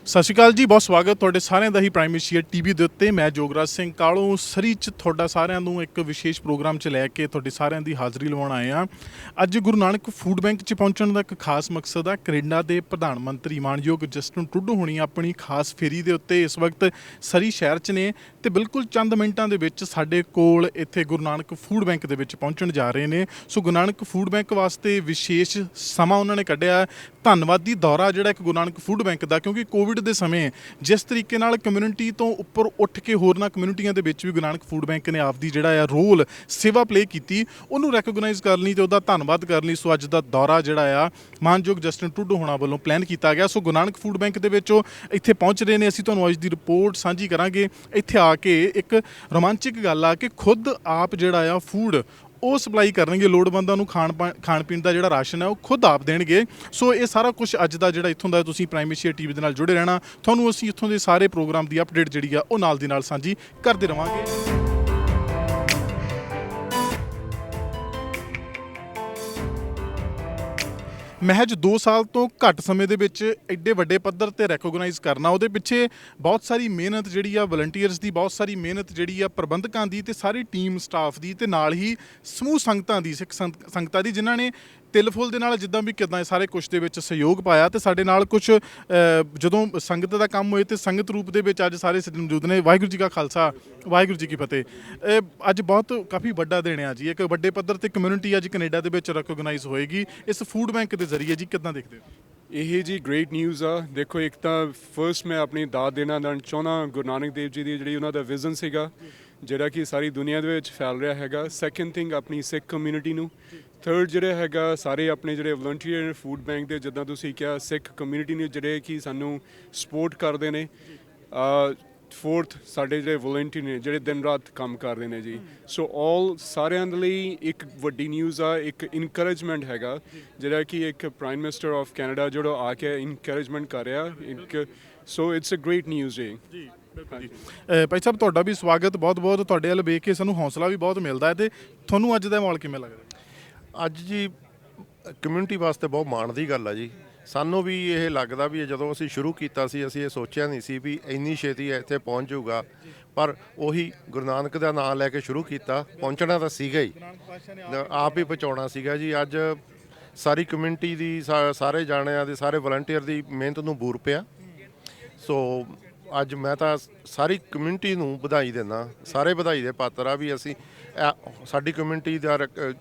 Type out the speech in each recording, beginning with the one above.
ਸਤਿ ਸ਼੍ਰੀ ਅਕਾਲ ਜੀ, ਬਹੁਤ ਸਵਾਗਤ ਤੁਹਾਡੇ ਸਾਰਿਆਂ ਦਾ ਹੀ ਪ੍ਰਾਈਮ ਏਸ਼ੀਆ ਟੀਵੀ ਦੇ ਉੱਤੇ। ਮੈਂ ਜੋਗਰਾਜ ਸਿੰਘ ਕਾਲੋਂ ਸਰੀ 'ਚ ਤੁਹਾਡਾ ਸਾਰਿਆਂ ਨੂੰ ਇੱਕ ਵਿਸ਼ੇਸ਼ ਪ੍ਰੋਗਰਾਮ 'ਚ ਲੈ ਕੇ ਤੁਹਾਡੇ ਸਾਰਿਆਂ ਦੀ ਹਾਜ਼ਰੀ ਲਵਾਉਣ ਆਏ ਹਾਂ। ਅੱਜ ਗੁਰੂ ਨਾਨਕ ਫੂਡ ਬੈਂਕ 'ਚ ਪਹੁੰਚਣ ਦਾ ਇੱਕ ਖਾਸ ਮਕਸਦ ਆ। ਕੈਨੇਡਾ ਦੇ ਪ੍ਰਧਾਨ ਮੰਤਰੀ ਮਾਣਯੋਗ ਜਸਟਿਨ ਟਰੂਡੋ ਹੋਣੀ ਆਪਣੀ ਖਾਸ ਫੇਰੀ ਦੇ ਉੱਤੇ ਇਸ ਵਕਤ ਸਰੀ ਸ਼ਹਿਰ 'ਚ ਨੇ ਤੇ ਬਿਲਕੁਲ ਚੰਦ ਮਿੰਟਾਂ ਦੇ ਵਿੱਚ ਸਾਡੇ ਕੋਲ ਇੱਥੇ ਗੁਰੂ ਨਾਨਕ ਫੂਡ ਬੈਂਕ ਦੇ ਵਿੱਚ ਪਹੁੰਚਣ ਜਾ ਰਹੇ ਨੇ। ਸੋ ਗੁਰੂ ਨਾਨਕ ਫੂਡ ਬੈਂਕ ਵਾਸਤੇ ਵਿਸ਼ੇਸ਼ ਸਮਾਂ ਉਹਨਾਂ ਨੇ ਕੱਢਿਆ। ਧੰਨਵਾਦੀ ਦੌਰਾ ਜਿਹੜਾ ਇੱਕ ਗੁਰੂ ਨਾਨਕ ਫੂਡ ਬੈਂਕ ਦਾ, ਕਿਉਂਕਿ ਕੋਵਿਡ ਦੇ ਸਮੇਂ ਜਿਸ ਤਰੀਕੇ ਨਾਲ ਕਮਿਊਨਿਟੀ ਤੋਂ ਉੱਪਰ ਉੱਠ ਕੇ ਹੋਰਨਾਂ ਕਮਿਊਨਿਟੀਆਂ ਦੇ ਵਿੱਚ ਵੀ ਗੁਰੂ ਨਾਨਕ ਫੂਡ ਬੈਂਕ ਨੇ ਆਪਦੀ ਜਿਹੜਾ ਆ ਰੋਲ ਸੇਵਾ ਪਲੇ ਕੀਤੀ, ਉਹਨੂੰ ਰੈਕੋਗਨਾਈਜ਼ ਕਰਨ ਲਈ ਤੇ ਉਹਦਾ ਧੰਨਵਾਦ ਕਰਨ ਲਈ ਸੋ ਅੱਜ ਦਾ ਦੌਰਾ ਜਿਹੜਾ ਆ ਮਾਨਯੋਗ ਜਸਟਿਨ ਟਰੂਡੋ ਹੋਣਾ ਵੱਲੋਂ ਪਲਾਨ ਕੀਤਾ ਗਿਆ। ਸੋ ਗੁਰੂ ਨਾਨਕ ਫੂਡ ਬੈਂਕ ਦੇ ਵਿੱਚ ਉਹ ਇੱਥੇ ਪਹੁੰਚ ਰਹੇ ਨੇ। ਅਸੀਂ ਤੁਹਾਨੂੰ ਅੱਜ ਦੀ ਰਿਪੋਰਟ ਸਾਂਝੀ ਕਰਾਂਗੇ। ਇੱਥੇ ਆ ਕੇ ਇੱਕ ਰੋਮਾਂਚਿਕ ਗੱਲ ਆ ਕਿ ਖੁਦ ਆਪ ਜਿਹੜਾ ਆ ਫੂਡ ਉਹ ਸਪਲਾਈ ਕਰਨਗੇ, ਲੋੜਵੰਦਾਂ ਨੂੰ ਖਾਣ ਪੀਣ ਦਾ ਜਿਹੜਾ ਰਾਸ਼ਨ ਹੈ ਉਹ ਖੁਦ ਆਪ ਦੇਣਗੇ। ਸੋ ਇਹ ਸਾਰਾ ਕੁਝ ਅੱਜ ਦਾ ਜਿਹੜਾ ਇੱਥੋਂ ਦਾ, ਤੁਸੀਂ ਪ੍ਰਾਈਮ ਏਸ਼ੀਆ ਟੀਵੀ ਦੇ ਨਾਲ ਜੁੜੇ ਰਹਿਣਾ। ਤੁਹਾਨੂੰ ਅਸੀਂ ਇੱਥੋਂ ਦੇ ਸਾਰੇ ਪ੍ਰੋਗਰਾਮ ਦੀ ਅਪਡੇਟ ਜਿਹੜੀ ਆ ਉਹ ਨਾਲ ਦੀ ਨਾਲ ਸਾਂਝੀ ਕਰਦੇ ਰਵਾਂਗੇ। ਮਹਿਜ 2 ਸਾਲ ਤੋਂ ਘੱਟ ਸਮੇਂ ਦੇ ਵਿੱਚ ਐਡੇ ਵੱਡੇ ਪੱਧਰ ਤੇ ਰੈਕੋਗਨਾਈਜ਼ ਕਰਨਾ, ਉਹਦੇ ਪਿੱਛੇ ਬਹੁਤ ਸਾਰੀ ਮਿਹਨਤ ਜਿਹੜੀ ਆ ਵਲੰਟੀਅਰਸ ਦੀ, ਬਹੁਤ ਸਾਰੀ ਮਿਹਨਤ ਜਿਹੜੀ ਆ ਪ੍ਰਬੰਧਕਾਂ ਦੀ ਤੇ ਸਾਰੀ ਟੀਮ ਸਟਾਫ ਦੀ ਤੇ ਨਾਲ ਹੀ ਸਮੂਹ ਸੰਗਤਾਂ ਦੀ, ਸਿੱਖ ਸੰਗਤਾਂ ਦੀ, ਜਿਨ੍ਹਾਂ ਨੇ ਤਿਲ ਫੁੱਲ ਦੇ ਨਾਲ ਜਿੱਦਾਂ ਵੀ ਕਿੱਦਾਂ ਸਾਰੇ ਕੁਛ ਦੇ ਵਿੱਚ ਸਹਿਯੋਗ ਪਾਇਆ। ਤੇ ਸਾਡੇ ਨਾਲ ਕੁਛ ਜਦੋਂ ਸੰਗਤ ਦਾ ਕੰਮ ਹੋਏ ਤੇ ਸੰਗਤ ਰੂਪ ਦੇ ਵਿੱਚ ਅੱਜ ਸਾਰੇ ਮੌਜੂਦ ਨੇ। ਵਾਹਿਗੁਰੂ ਜੀ ਕਾ ਖਾਲਸਾ, ਵਾਹਿਗੁਰੂ ਜੀ ਕੀ ਫਤਿਹ। ਅੱਜ ਬਹੁਤ ਕਾਫੀ ਵੱਡਾ ਦਿਨ ਆ ਜੀ, ਇੱਕ ਵੱਡੇ ਪੱਧਰ ਤੇ ਕਮਿਊਨਿਟੀ ਅੱਜ ਕੈਨੇਡਾ ਦੇ ਵਿੱਚ ਰੈਕੋਗਨਾਈਜ਼ ਹੋਏਗੀ ਇਸ ਫੂਡ ਬੈਂਕ ਦੇ ਜ਼ਰੀਏ। ਜੀ ਕਿੱਦਾਂ ਦੇਖਦੇ ਹੋ ਇਹ ਜੀ? ਗ੍ਰੇਟ ਨਿਊਜ਼ ਆ। ਦੇਖੋ, ਇੱਕ ਤਾਂ ਫਰਸਟ ਮੈਂ ਆਪਣੀ ਦਾਦ ਦੇਣਾ ਚਾਹੁੰਦਾ ਗੁਰੂ ਨਾਨਕ ਦੇਵ ਜੀ ਦੀ, ਜਿਹੜੀ ਉਹਨਾਂ ਦਾ ਵਿਜ਼ਨ ਸੀਗਾ ਜਿਹੜਾ ਕਿ ਸਾਰੀ ਦੁਨੀਆ ਦੇ ਵਿੱਚ ਫੈਲ ਰਿਹਾ ਹੈਗਾ। ਸੈਕੰਡ ਥਿੰਗ, ਆਪਣੀ ਸਿੱਖ ਕਮਿਊਨਿਟੀ ਨੂੰ। ਥਰਡ ਜਿਹੜਾ ਹੈਗਾ, ਸਾਰੇ ਆਪਣੇ ਜਿਹੜੇ ਵਲੰਟੀਅਰ ਫੂਡ ਬੈਂਕ ਦੇ, ਜਿੱਦਾਂ ਤੁਸੀਂ ਕਿਹਾ, ਸਿੱਖ ਕਮਿਊਨਿਟੀ ਨੇ ਜਿਹੜੇ ਕਿ ਸਾਨੂੰ ਸਪੋਰਟ ਕਰਦੇ ਨੇ। ਫੋਰਥ, ਸਾਡੇ ਜਿਹੜੇ ਵਲੰਟੀਅਰ ਨੇ ਜਿਹੜੇ ਦਿਨ ਰਾਤ ਕੰਮ ਕਰਦੇ ਨੇ ਜੀ। ਸੋ ਆਲ ਸਾਰਿਆਂ ਦੇ ਲਈ ਇੱਕ ਵੱਡੀ ਨਿਊਜ਼ ਆ, ਇੱਕ ਇਨਕਰੇਜਮੈਂਟ ਹੈਗਾ ਜਿਹੜਾ ਕਿ ਇੱਕ ਪ੍ਰਾਈਮ ਮਿਨਿਸਟਰ ਆਫ ਕੈਨੇਡਾ ਜਿਹੜਾ ਆ ਕੇ ਇਨਕਰੇਜਮੈਂਟ ਕਰ ਰਿਹਾ ਇੱਕ। So it's a great news ji. ਭਾਈ ਸਾਹਿਬ, ਤੁਹਾਡਾ ਵੀ ਸਵਾਗਤ। ਬਹੁਤ ਬਹੁਤ ਤੁਹਾਡੇ ਵੱਲ ਵੇਖ ਕੇ ਸਾਨੂੰ ਹੌਸਲਾ ਵੀ ਬਹੁਤ ਮਿਲਦਾ ਹੈ। ਤੇ ਤੁਹਾਨੂੰ ਅੱਜ ਦਾ ਮਾਹੌਲ ਕਿਵੇਂ ਲੱਗਦਾ? ਅੱਜ ਜੀ ਕਮਿਊਨਿਟੀ ਵਾਸਤੇ ਬਹੁਤ ਮਾਣ ਦੀ ਗੱਲ ਆ ਜੀ। ਸਾਨੂੰ ਵੀ ਇਹ ਲੱਗਦਾ ਵੀ ਜਦੋਂ ਅਸੀਂ ਸ਼ੁਰੂ ਕੀਤਾ ਸੀ, ਅਸੀਂ ਇਹ ਸੋਚਿਆ ਨਹੀਂ ਸੀ ਵੀ ਇੰਨੀ ਛੇਤੀ ਇੱਥੇ ਪਹੁੰਚ ਜਾਊਗਾ, ਪਰ ਉਹੀ ਗੁਰੂ ਨਾਨਕ ਦਾ ਨਾਮ ਲੈ ਕੇ ਸ਼ੁਰੂ ਕੀਤਾ, ਪਹੁੰਚਣਾ ਤਾਂ ਸੀਗਾ ਹੀ, ਆਪ ਹੀ ਪਹੁੰਚਾਉਣਾ ਸੀਗਾ ਜੀ। ਅੱਜ ਸਾਰੀ ਕਮਿਊਨਿਟੀ ਦੀ, ਸਾਰੇ ਜਾਣਿਆਂ ਦੇ, ਸਾਰੇ ਵਲੰਟੀਅਰ ਦੀ ਮਿਹਨਤ ਨੂੰ ਬੂਰ ਪਿਆ। ਸੋ ਅੱਜ ਮੈਂ ਤਾਂ ਸਾਰੀ ਕਮਿਊਨਿਟੀ ਨੂੰ ਵਧਾਈ ਦਿੰਦਾ, ਸਾਰੇ ਵਧਾਈ ਦੇ ਪਾਤਰ ਆ ਵੀ ਅਸੀਂ ਸਾਡੀ ਕਮਿਊਨਿਟੀ ਦਾ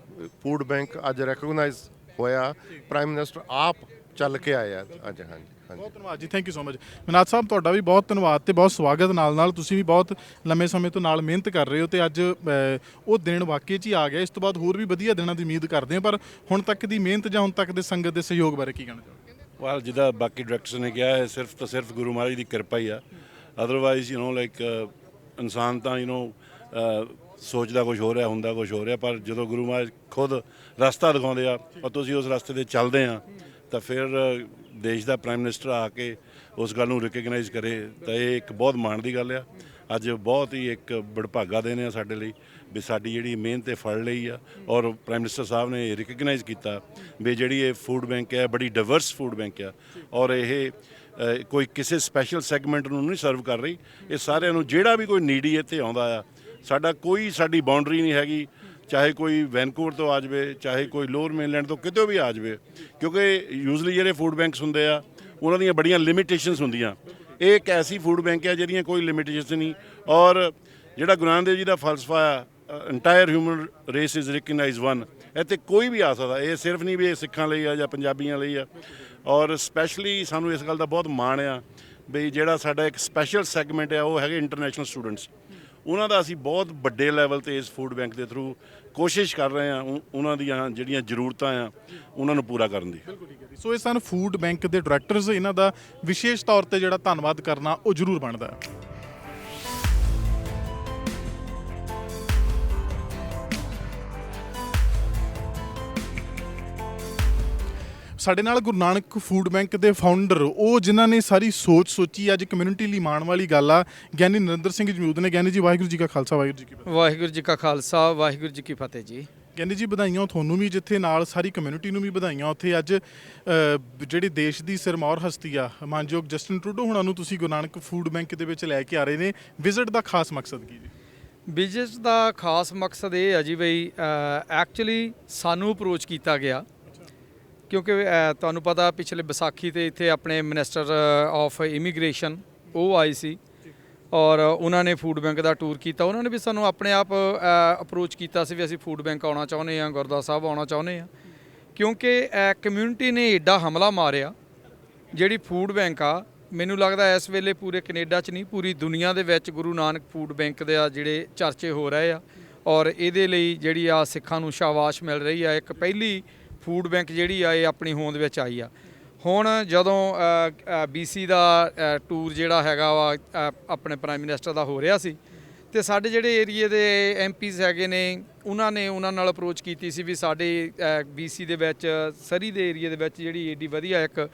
ਫੂਡ ਬੈਂਕ ਅੱਜ ਰੈਕੋਗਨਾਈਜ਼ ਹੋਇਆ। ਪ੍ਰਾਈਮ ਮਿਨਿਸਟਰ ਆਪ ਚੱਲ ਕੇ ਆਏ ਆ ਅੱਜ। ਹਾਂਜੀ, ਬਹੁਤ ਧੰਨਵਾਦ ਜੀ, ਥੈਂਕ ਯੂ ਸੋ ਮਚ। ਮਨਾਜ ਸਾਹਿਬ, ਤੁਹਾਡਾ ਵੀ ਬਹੁਤ ਧੰਨਵਾਦ ਤੇ ਬਹੁਤ ਸਵਾਗਤ। ਨਾਲ ਤੁਸੀਂ ਵੀ ਬਹੁਤ ਲੰਮੇ ਸਮੇਂ ਤੋਂ ਨਾਲ ਮਿਹਨਤ ਕਰ ਰਹੇ ਹੋ ਤੇ ਅੱਜ ਉਹ ਦਿਨ ਵਾਕਈ 'ਚ ਹੀ ਆ ਗਿਆ। ਇਸ ਤੋਂ ਬਾਅਦ ਹੋਰ ਵੀ ਵਧੀਆ ਦਿਨਾਂ ਦੀ ਉਮੀਦ ਕਰਦੇ ਹਾਂ, ਪਰ ਹੁਣ ਤੱਕ ਦੀ ਮਿਹਨਤ ਜਾਂ ਹੁਣ ਤੱਕ ਦੇ ਸੰਗਤ ਦੇ ਸਹਿਯੋਗ ਬਾਰੇ ਕੀ ਕਹਿਣਾ ਚਾਹੋਗੇ? ਵਾਲ ਜਿੱਦਾਂ ਬਾਕੀ ਡਾਇਰੈਕਟਰਸ ਨੇ ਕਿਹਾ ਹੈ, ਸਿਰਫ ਤਾਂ ਸਿਰਫ ਗੁਰੂ ਮਹਾਰਾਜ ਦੀ ਕਿਰਪਾ ਹੀ ਆ। ਅਦਰਵਾਈਜ਼ ਲਾਈਕ ਇਨਸਾਨ ਤਾਂ ਸੋਚਦਾ ਕੁਝ ਹੋ ਰਿਹਾ, ਹੁੰਦਾ ਕੁਝ ਹੋ ਰਿਹਾ, ਪਰ ਜਦੋਂ ਗੁਰੂ ਮਹਾਰਾਜ ਖੁਦ ਰਸਤਾ ਦਿਖਾਉਂਦੇ ਆ ਔਰ ਤੁਸੀਂ ਉਸ ਰਸਤੇ 'ਤੇ ਚੱਲਦੇ ਆ ਤਾਂ ਫਿਰ ਦੇਸ਼ ਦਾ ਪ੍ਰਾਈਮ ਮਿਨਿਸਟਰ ਆ ਕੇ ਉਸ ਗੱਲ ਨੂੰ ਰਿਕਗਨਾਈਜ਼ ਕਰੇ ਤਾਂ ਇਹ ਇੱਕ ਬਹੁਤ ਮਾਣ ਦੀ ਗੱਲ ਆ। ਅੱਜ ਬਹੁਤ ਹੀ ਇੱਕ ਵਡਭਾਗਾ ਦਿਨ ਆ ਸਾਡੇ ਲਈ ਵੀ ਸਾਡੀ ਜਿਹੜੀ ਮਿਹਨਤ ਫਲ ਲਈ ਆ ਔਰ ਪ੍ਰਾਈਮ ਮਿਨਿਸਟਰ ਸਾਹਿਬ ਨੇ ਰਿਕਗਨਾਈਜ਼ ਕੀਤਾ ਵੀ ਜਿਹੜੀ ਇਹ ਫੂਡ ਬੈਂਕ ਹੈ ਬੜੀ ਡਿਵਰਸ ਫੂਡ ਬੈਂਕ ਆ ਔਰ ਇਹ ਕੋਈ ਕਿਸੇ ਸਪੈਸ਼ਲ ਸੈਗਮੈਂਟ ਨੂੰ ਨਹੀਂ ਸਰਵ ਕਰ ਰਹੀ। ਇਹ ਸਾਰਿਆਂ ਨੂੰ, ਜਿਹੜਾ ਵੀ ਕੋਈ ਨੀਡੀ ਇੱਥੇ ਆਉਂਦਾ ਆ, ਸਾਡੀ ਬਾਉਂਡਰੀ ਨਹੀਂ ਹੈਗੀ, ਚਾਹੇ ਕੋਈ ਵੈਨਕੂਵਰ ਤੋਂ ਆ ਜਾਵੇ, ਚਾਹੇ ਕੋਈ ਲੋਅਰ ਮੇਨਲੈਂਡ ਤੋਂ ਕਿਤੋਂ ਵੀ ਆ ਜਾਵੇ, ਕਿਉਂਕਿ ਯੂਜ਼ਲੀ ਜਿਹੜੇ ਫੂਡ ਬੈਂਕਸ ਹੁੰਦੇ ਆ ਉਹਨਾਂ ਦੀਆਂ ਬੜੀਆਂ ਲਿਮਿਟੇਸ਼ਨਸ ਹੁੰਦੀਆਂ। ਇਹ ਇੱਕ ਐਸੀ ਫੂਡ ਬੈਂਕ ਹੈ ਜਿਹਦੀਆਂ ਕੋਈ ਲਿਮਿਟੇਸ਼ਨ ਨਹੀਂ। ਔਰ ਜਿਹੜਾ ਗੁਰੂ ਨਾਨਕ ਦੇਵ ਜੀ ਦਾ ਫਲਸਫਾ ਆ, entire human race is recognise one, ਇੱਥੇ ਕੋਈ ਵੀ ਆ ਸਕਦਾ। ਇਹ ਸਿਰਫ ਨਹੀਂ ਵੀ ਇਹ ਸਿੱਖਾਂ ਲਈ ਆ ਜਾਂ ਪੰਜਾਬੀਆਂ ਲਈ ਆ। ਔਰ ਸਪੈਸ਼ਲੀ ਸਾਨੂੰ ਇਸ ਗੱਲ ਦਾ ਬਹੁਤ ਮਾਣ ਆ ਵੀ ਜਿਹੜਾ ਸਾਡਾ ਇੱਕ ਸਪੈਸ਼ਲ ਸੈਗਮੈਂਟ ਆ ਉਹ ਹੈਗੇ ਇੰਟਰਨੈਸ਼ਨਲ ਸਟੂਡੈਂਟਸ। ਉਹਨਾਂ ਦਾ ਅਸੀਂ ਬਹੁਤ ਵੱਡੇ ਲੈਵਲ 'ਤੇ ਇਸ ਫੂਡ ਬੈਂਕ ਦੇ ਥਰੂ ਕੋਸ਼ਿਸ਼ ਕਰ ਰਹੇ ਹਾਂ ਉਹਨਾਂ ਦੀਆਂ ਜਿਹੜੀਆਂ ਜ਼ਰੂਰਤਾਂ ਆ ਉਹਨਾਂ ਨੂੰ ਪੂਰਾ ਕਰਨ ਦੀ। ਬਿਲਕੁਲ ਠੀਕ ਹੈ ਜੀ। ਸੋ ਇਹ ਸਾਨੂੰ ਫੂਡ ਬੈਂਕ ਦੇ ਡਾਇਰੈਕਟਰਸ, ਇਹਨਾਂ ਦਾ ਵਿਸ਼ੇਸ਼ ਤੌਰ 'ਤੇ ਜਿਹੜਾ ਧੰਨਵਾਦ ਕਰਨਾ ਉਹ ਜ਼ਰੂਰ ਬਣਦਾ ਹੈ। ਸਾਡੇ ਨਾਲ ਗੁਰੂ ਨਾਨਕ ਫੂਡ ਬੈਂਕ ਦੇ ਫਾਊਂਡਰ, ਉਹ ਜਿਨ੍ਹਾਂ ਨੇ ਸਾਰੀ ਸੋਚ ਸੋਚੀ, ਅੱਜ ਕਮਿਊਨਿਟੀ ਲਈ ਮਾਣ ਵਾਲੀ ਗੱਲ ਆ, ਗਿਆਨੀ ਨਰਿੰਦਰ ਸਿੰਘ ਜੀ ਮੌਜੂਦ ਨੇ। ਗਿਆਨੀ ਜੀ, ਵਾਹਿਗੁਰੂ ਜੀ ਕਾ ਖਾਲਸਾ, ਵਾਹਿਗੁਰੂ ਜੀ ਕੀ ਫਤਿਹ। ਵਾਹਿਗੁਰੂ ਜੀ ਕਾ ਖਾਲਸਾ, ਵਾਹਿਗੁਰੂ ਜੀ ਕੀ ਫਤਿਹ ਜੀ। ਕਹਿੰਦੇ ਜੀ ਵਧਾਈਆਂ ਤੁਹਾਨੂੰ ਵੀ, ਜਿੱਥੇ ਨਾਲ ਸਾਰੀ ਕਮਿਊਨਿਟੀ ਨੂੰ ਵੀ ਵਧਾਈਆਂ। ਉੱਥੇ ਅੱਜ ਜਿਹੜੀ ਦੇਸ਼ ਦੀ ਸਿਰਮੌਰ ਹਸਤੀ ਆ ਮਾਨਯੋਗ ਜਸਟਿਨ ਟਰੂਡੋ ਹੁਣਾਂ ਨੂੰ ਤੁਸੀਂ ਗੁਰੂ ਨਾਨਕ ਫੂਡ ਬੈਂਕ ਦੇ ਵਿੱਚ ਲੈ ਕੇ ਆ ਰਹੇ ਨੇ। ਵਿਜ਼ਿਟ ਦਾ ਖਾਸ ਮਕਸਦ ਕੀ ਜੀ? ਬਿਜ਼ਨਸ ਦਾ ਖਾਸ ਮਕਸਦ ਇਹ ਹੈ ਜੀ ਬਈ ਐਕਚੁਅਲੀ ਸਾਨੂੰ ਅਪਰੋਚ ਕੀਤਾ ਗਿਆ ਕਿਉਂਕਿ ਤੁਹਾਨੂੰ ਪਤਾ ਪਿਛਲੇ ਵਿਸਾਖੀ ਤੇ ਇੱਥੇ ਆਪਣੇ ਮਿਨਿਸਟਰ ਆਫ ਇਮੀਗ੍ਰੇਸ਼ਨ ਉਹ ਆਏ ਸੀ ਔਰ ਉਹਨਾਂ ਨੇ ਫੂਡ ਬੈਂਕ ਦਾ ਟੂਰ ਕੀਤਾ। ਉਹਨਾਂ ਨੇ ਵੀ ਸਾਨੂੰ ਆਪਣੇ ਆਪ ਅਪਰੋਚ ਕੀਤਾ ਸੀ ਵੀ ਅਸੀਂ ਫੂਡ ਬੈਂਕ ਆਉਣਾ ਚਾਹੁੰਦੇ ਹਾਂ, ਗੁਰਦੁਆਰਾ ਸਾਹਿਬ ਆਉਣਾ ਚਾਹੁੰਦੇ ਹਾਂ, ਕਿਉਂਕਿ ਕਮਿਊਨਿਟੀ ਨੇ ਐਡਾ ਹਮਲਾ ਮਾਰਿਆ। ਜਿਹੜੀ ਫੂਡ ਬੈਂਕ ਆ ਮੈਨੂੰ ਲੱਗਦਾ ਇਸ ਵੇਲੇ ਪੂਰੇ ਕੈਨੇਡਾ 'ਚ ਨਹੀਂ ਪੂਰੀ ਦੁਨੀਆ ਦੇ ਵਿੱਚ ਗੁਰੂ ਨਾਨਕ ਫੂਡ ਬੈਂਕ ਦੇ ਆ ਜਿਹੜੇ ਚਰਚੇ ਹੋ ਰਹੇ ਆ ਔਰ ਇਹਦੇ ਲਈ ਜਿਹੜੀ ਆ ਸਿੱਖਾਂ ਨੂੰ ਸ਼ਾਬਾਸ਼ ਮਿਲ ਰਹੀ ਆ। ਇੱਕ ਪਹਿਲੀ ਫੂਡ ਬੈਂਕ ਜਿਹੜੀ ਆ ਇਹ ਆਪਣੀ ਹੋਂਦ ਵਿੱਚ ਆਈ ਆ। ਹੁਣ ਜਦੋਂ BC ਦਾ ਟੂਰ ਜਿਹੜਾ ਹੈਗਾ ਵਾ ਆਪਣੇ ਪ੍ਰਾਈਮ ਮਿਨਿਸਟਰ ਦਾ ਹੋ ਰਿਹਾ ਸੀ ਤੇ ਸਾਡੇ ਜਿਹੜੇ ਏਰੀਏ ਦੇ MPs ਹੈਗੇ ਨੇ ਉਹਨਾਂ ਨਾਲ ਅਪਰੋਚ ਕੀਤੀ ਸੀ ਵੀ ਸਾਡੇ BC ਦੇ ਵਿੱਚ ਸਰੀ ਦੇ ਏਰੀਏ ਦੇ ਵਿੱਚ ਜਿਹੜੀ ਏਡੀ ਵਧੀਆ ਇੱਕ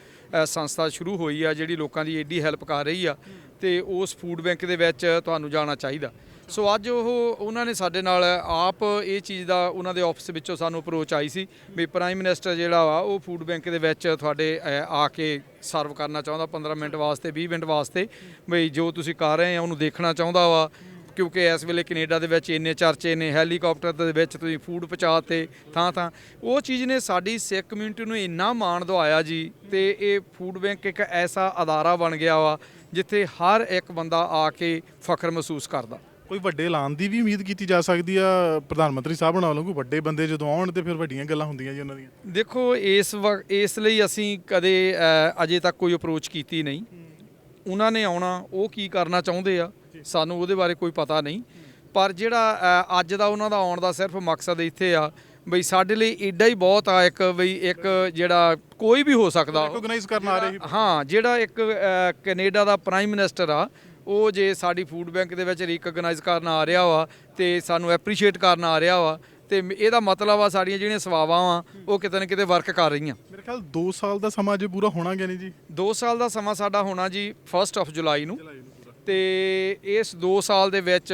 ਸੰਸਥਾ ਸ਼ੁਰੂ ਹੋਈ ਆ ਜਿਹੜੀ ਲੋਕਾਂ ਦੀ ਏਡੀ ਹੈਲਪ ਕਰ ਰਹੀ ਆ ਤੇ ਉਸ ਫੂਡ ਬੈਂਕ ਦੇ ਵਿੱਚ ਤੁਹਾਨੂੰ ਜਾਣਾ ਚਾਹੀਦਾ। ਸੋ ਅੱਜ ਉਹਨਾਂ ਨੇ ਸਾਡੇ ਨਾਲ ਆਪ ਇਹ ਚੀਜ਼ ਦਾ ਉਹਨਾਂ ਦੇ ਆਫਿਸ ਵਿੱਚੋਂ ਸਾਨੂੰ ਅਪਰੋਚ ਆਈ ਸੀ ਵੀ ਪ੍ਰਾਈਮ ਮਿਨਿਸਟਰ ਜਿਹੜਾ ਵਾ ਉਹ ਫੂਡ ਬੈਂਕ ਦੇ ਵਿੱਚ ਤੁਹਾਡੇ ਆ ਕੇ ਸਰਵ ਕਰਨਾ ਚਾਹੁੰਦਾ 15 ਮਿੰਟ ਵਾਸਤੇ 20 ਮਿੰਟ ਵਾਸਤੇ, ਬਈ ਜੋ ਤੁਸੀਂ ਕਰ ਰਹੇ ਆ ਉਹਨੂੰ ਦੇਖਣਾ ਚਾਹੁੰਦਾ ਵਾ। ਕਿਉਂਕਿ ਇਸ ਵੇਲੇ ਕੈਨੇਡਾ ਦੇ ਵਿੱਚ ਇੰਨੇ ਚਰਚੇ ਨੇ ਹੈਲੀਕਾਪਟਰ ਦੇ ਵਿੱਚ ਤੁਸੀਂ ਫੂਡ ਪਹੁੰਚਾਤੇ ਥਾਂ ਉਹ ਚੀਜ਼ ਨੇ ਸਾਡੀ ਸਿੱਖ ਕਮਿਊਨਿਟੀ ਨੂੰ ਇੰਨਾ ਮਾਣ ਦਵਾਇਆ ਜੀ। ਤੇ ਇਹ ਫੂਡ ਬੈਂਕ ਇੱਕ ਐਸਾ ਅਦਾਰਾ ਬਣ ਗਿਆ ਵਾ ਜਿੱਥੇ ਹਰ ਇੱਕ ਬੰਦਾ ਆ ਕੇ ਫਖਰ ਮਹਿਸੂਸ ਕਰਦਾ। ਕੋਈ ਵੱਡੇ ਐਲਾਨ ਦੀ ਵੀ ਉਮੀਦ ਕੀਤੀ ਜਾ ਸਕਦੀ ਆ ਪ੍ਰਧਾਨ ਮੰਤਰੀ ਸਾਹਿਬ ਨਾਲ? ਕੋਈ ਵੱਡੇ ਬੰਦੇ ਜਦੋਂ ਆਉਣ ਤੇ ਫਿਰ ਵੱਡੀਆਂ ਗੱਲਾਂ ਹੁੰਦੀਆਂ ਜੀ ਉਹਨਾਂ ਦੀਆਂ। ਦੇਖੋ ਇਸ ਲਈ ਅਸੀਂ ਕਦੇ ਅਜੇ ਤੱਕ ਕੋਈ ਅਪਰੋਚ ਕੀਤੀ ਨਹੀਂ। ਉਹਨਾਂ ਨੇ ਆਉਣਾ, ਉਹ ਕੀ ਕਰਨਾ ਚਾਹੁੰਦੇ ਆ ਸਾਨੂੰ ਉਹਦੇ ਬਾਰੇ ਕੋਈ ਪਤਾ ਨਹੀਂ, ਪਰ ਜਿਹੜਾ ਅੱਜ ਦਾ ਉਹਨਾਂ ਦਾ ਆਉਣ ਦਾ ਸਿਰਫ ਮਕਸਦ ਇੱਥੇ ਆ ਬਈ ਸਾਡੇ ਲਈ ਏਡਾ ਹੀ ਬਹੁਤ ਆ ਇੱਕ ਬਈ ਇੱਕ ਜਿਹੜਾ ਕੋਈ ਵੀ ਹੋ ਸਕਦਾ ਰਿਕਗਨਾਈਜ਼ ਕਰਨ ਆ ਰਹੇ। ਹਾਂ, ਜਿਹੜਾ ਇੱਕ ਕੈਨੇਡਾ ਦਾ ਪ੍ਰਾਈਮ ਮਿਨਿਸਟਰ ਆ ਉਹ ਜੇ ਸਾਡੀ ਫੂਡ ਬੈਂਕ ਦੇ ਵਿੱਚ ਰਿਕਗਨਾਈਜ਼ ਕਰਨ ਆ ਰਿਹਾ ਵਾ ਤੇ ਸਾਨੂੰ ਐਪਰੀਸ਼ੀਏਟ ਕਰਨ ਆ ਰਿਹਾ ਵਾ ਤੇ ਇਹਦਾ ਮਤਲਬ ਆ ਸਾਡੀਆਂ ਜਿਹੜੀਆਂ ਸੇਵਾਵਾਂ ਆ ਉਹ ਕਿਤੇ ਨਾ ਕਿਤੇ ਵਰਕ ਕਰ ਰਹੀਆਂ। ਮੇਰੇ ਖਿਆਲ 2 ਸਾਲ ਦਾ ਸਮਾਂ ਜੇ ਪੂਰਾ ਹੋਣਾ ਗਿਆ ਨਹੀਂ ਜੀ? 2 ਸਾਲ ਦਾ ਸਮਾਂ ਸਾਡਾ ਹੋਣਾ ਜੀ 1 ਜੁਲਾਈ ਨੂੰ ਤੇ ਇਸ 2 ਸਾਲ ਦੇ ਵਿੱਚ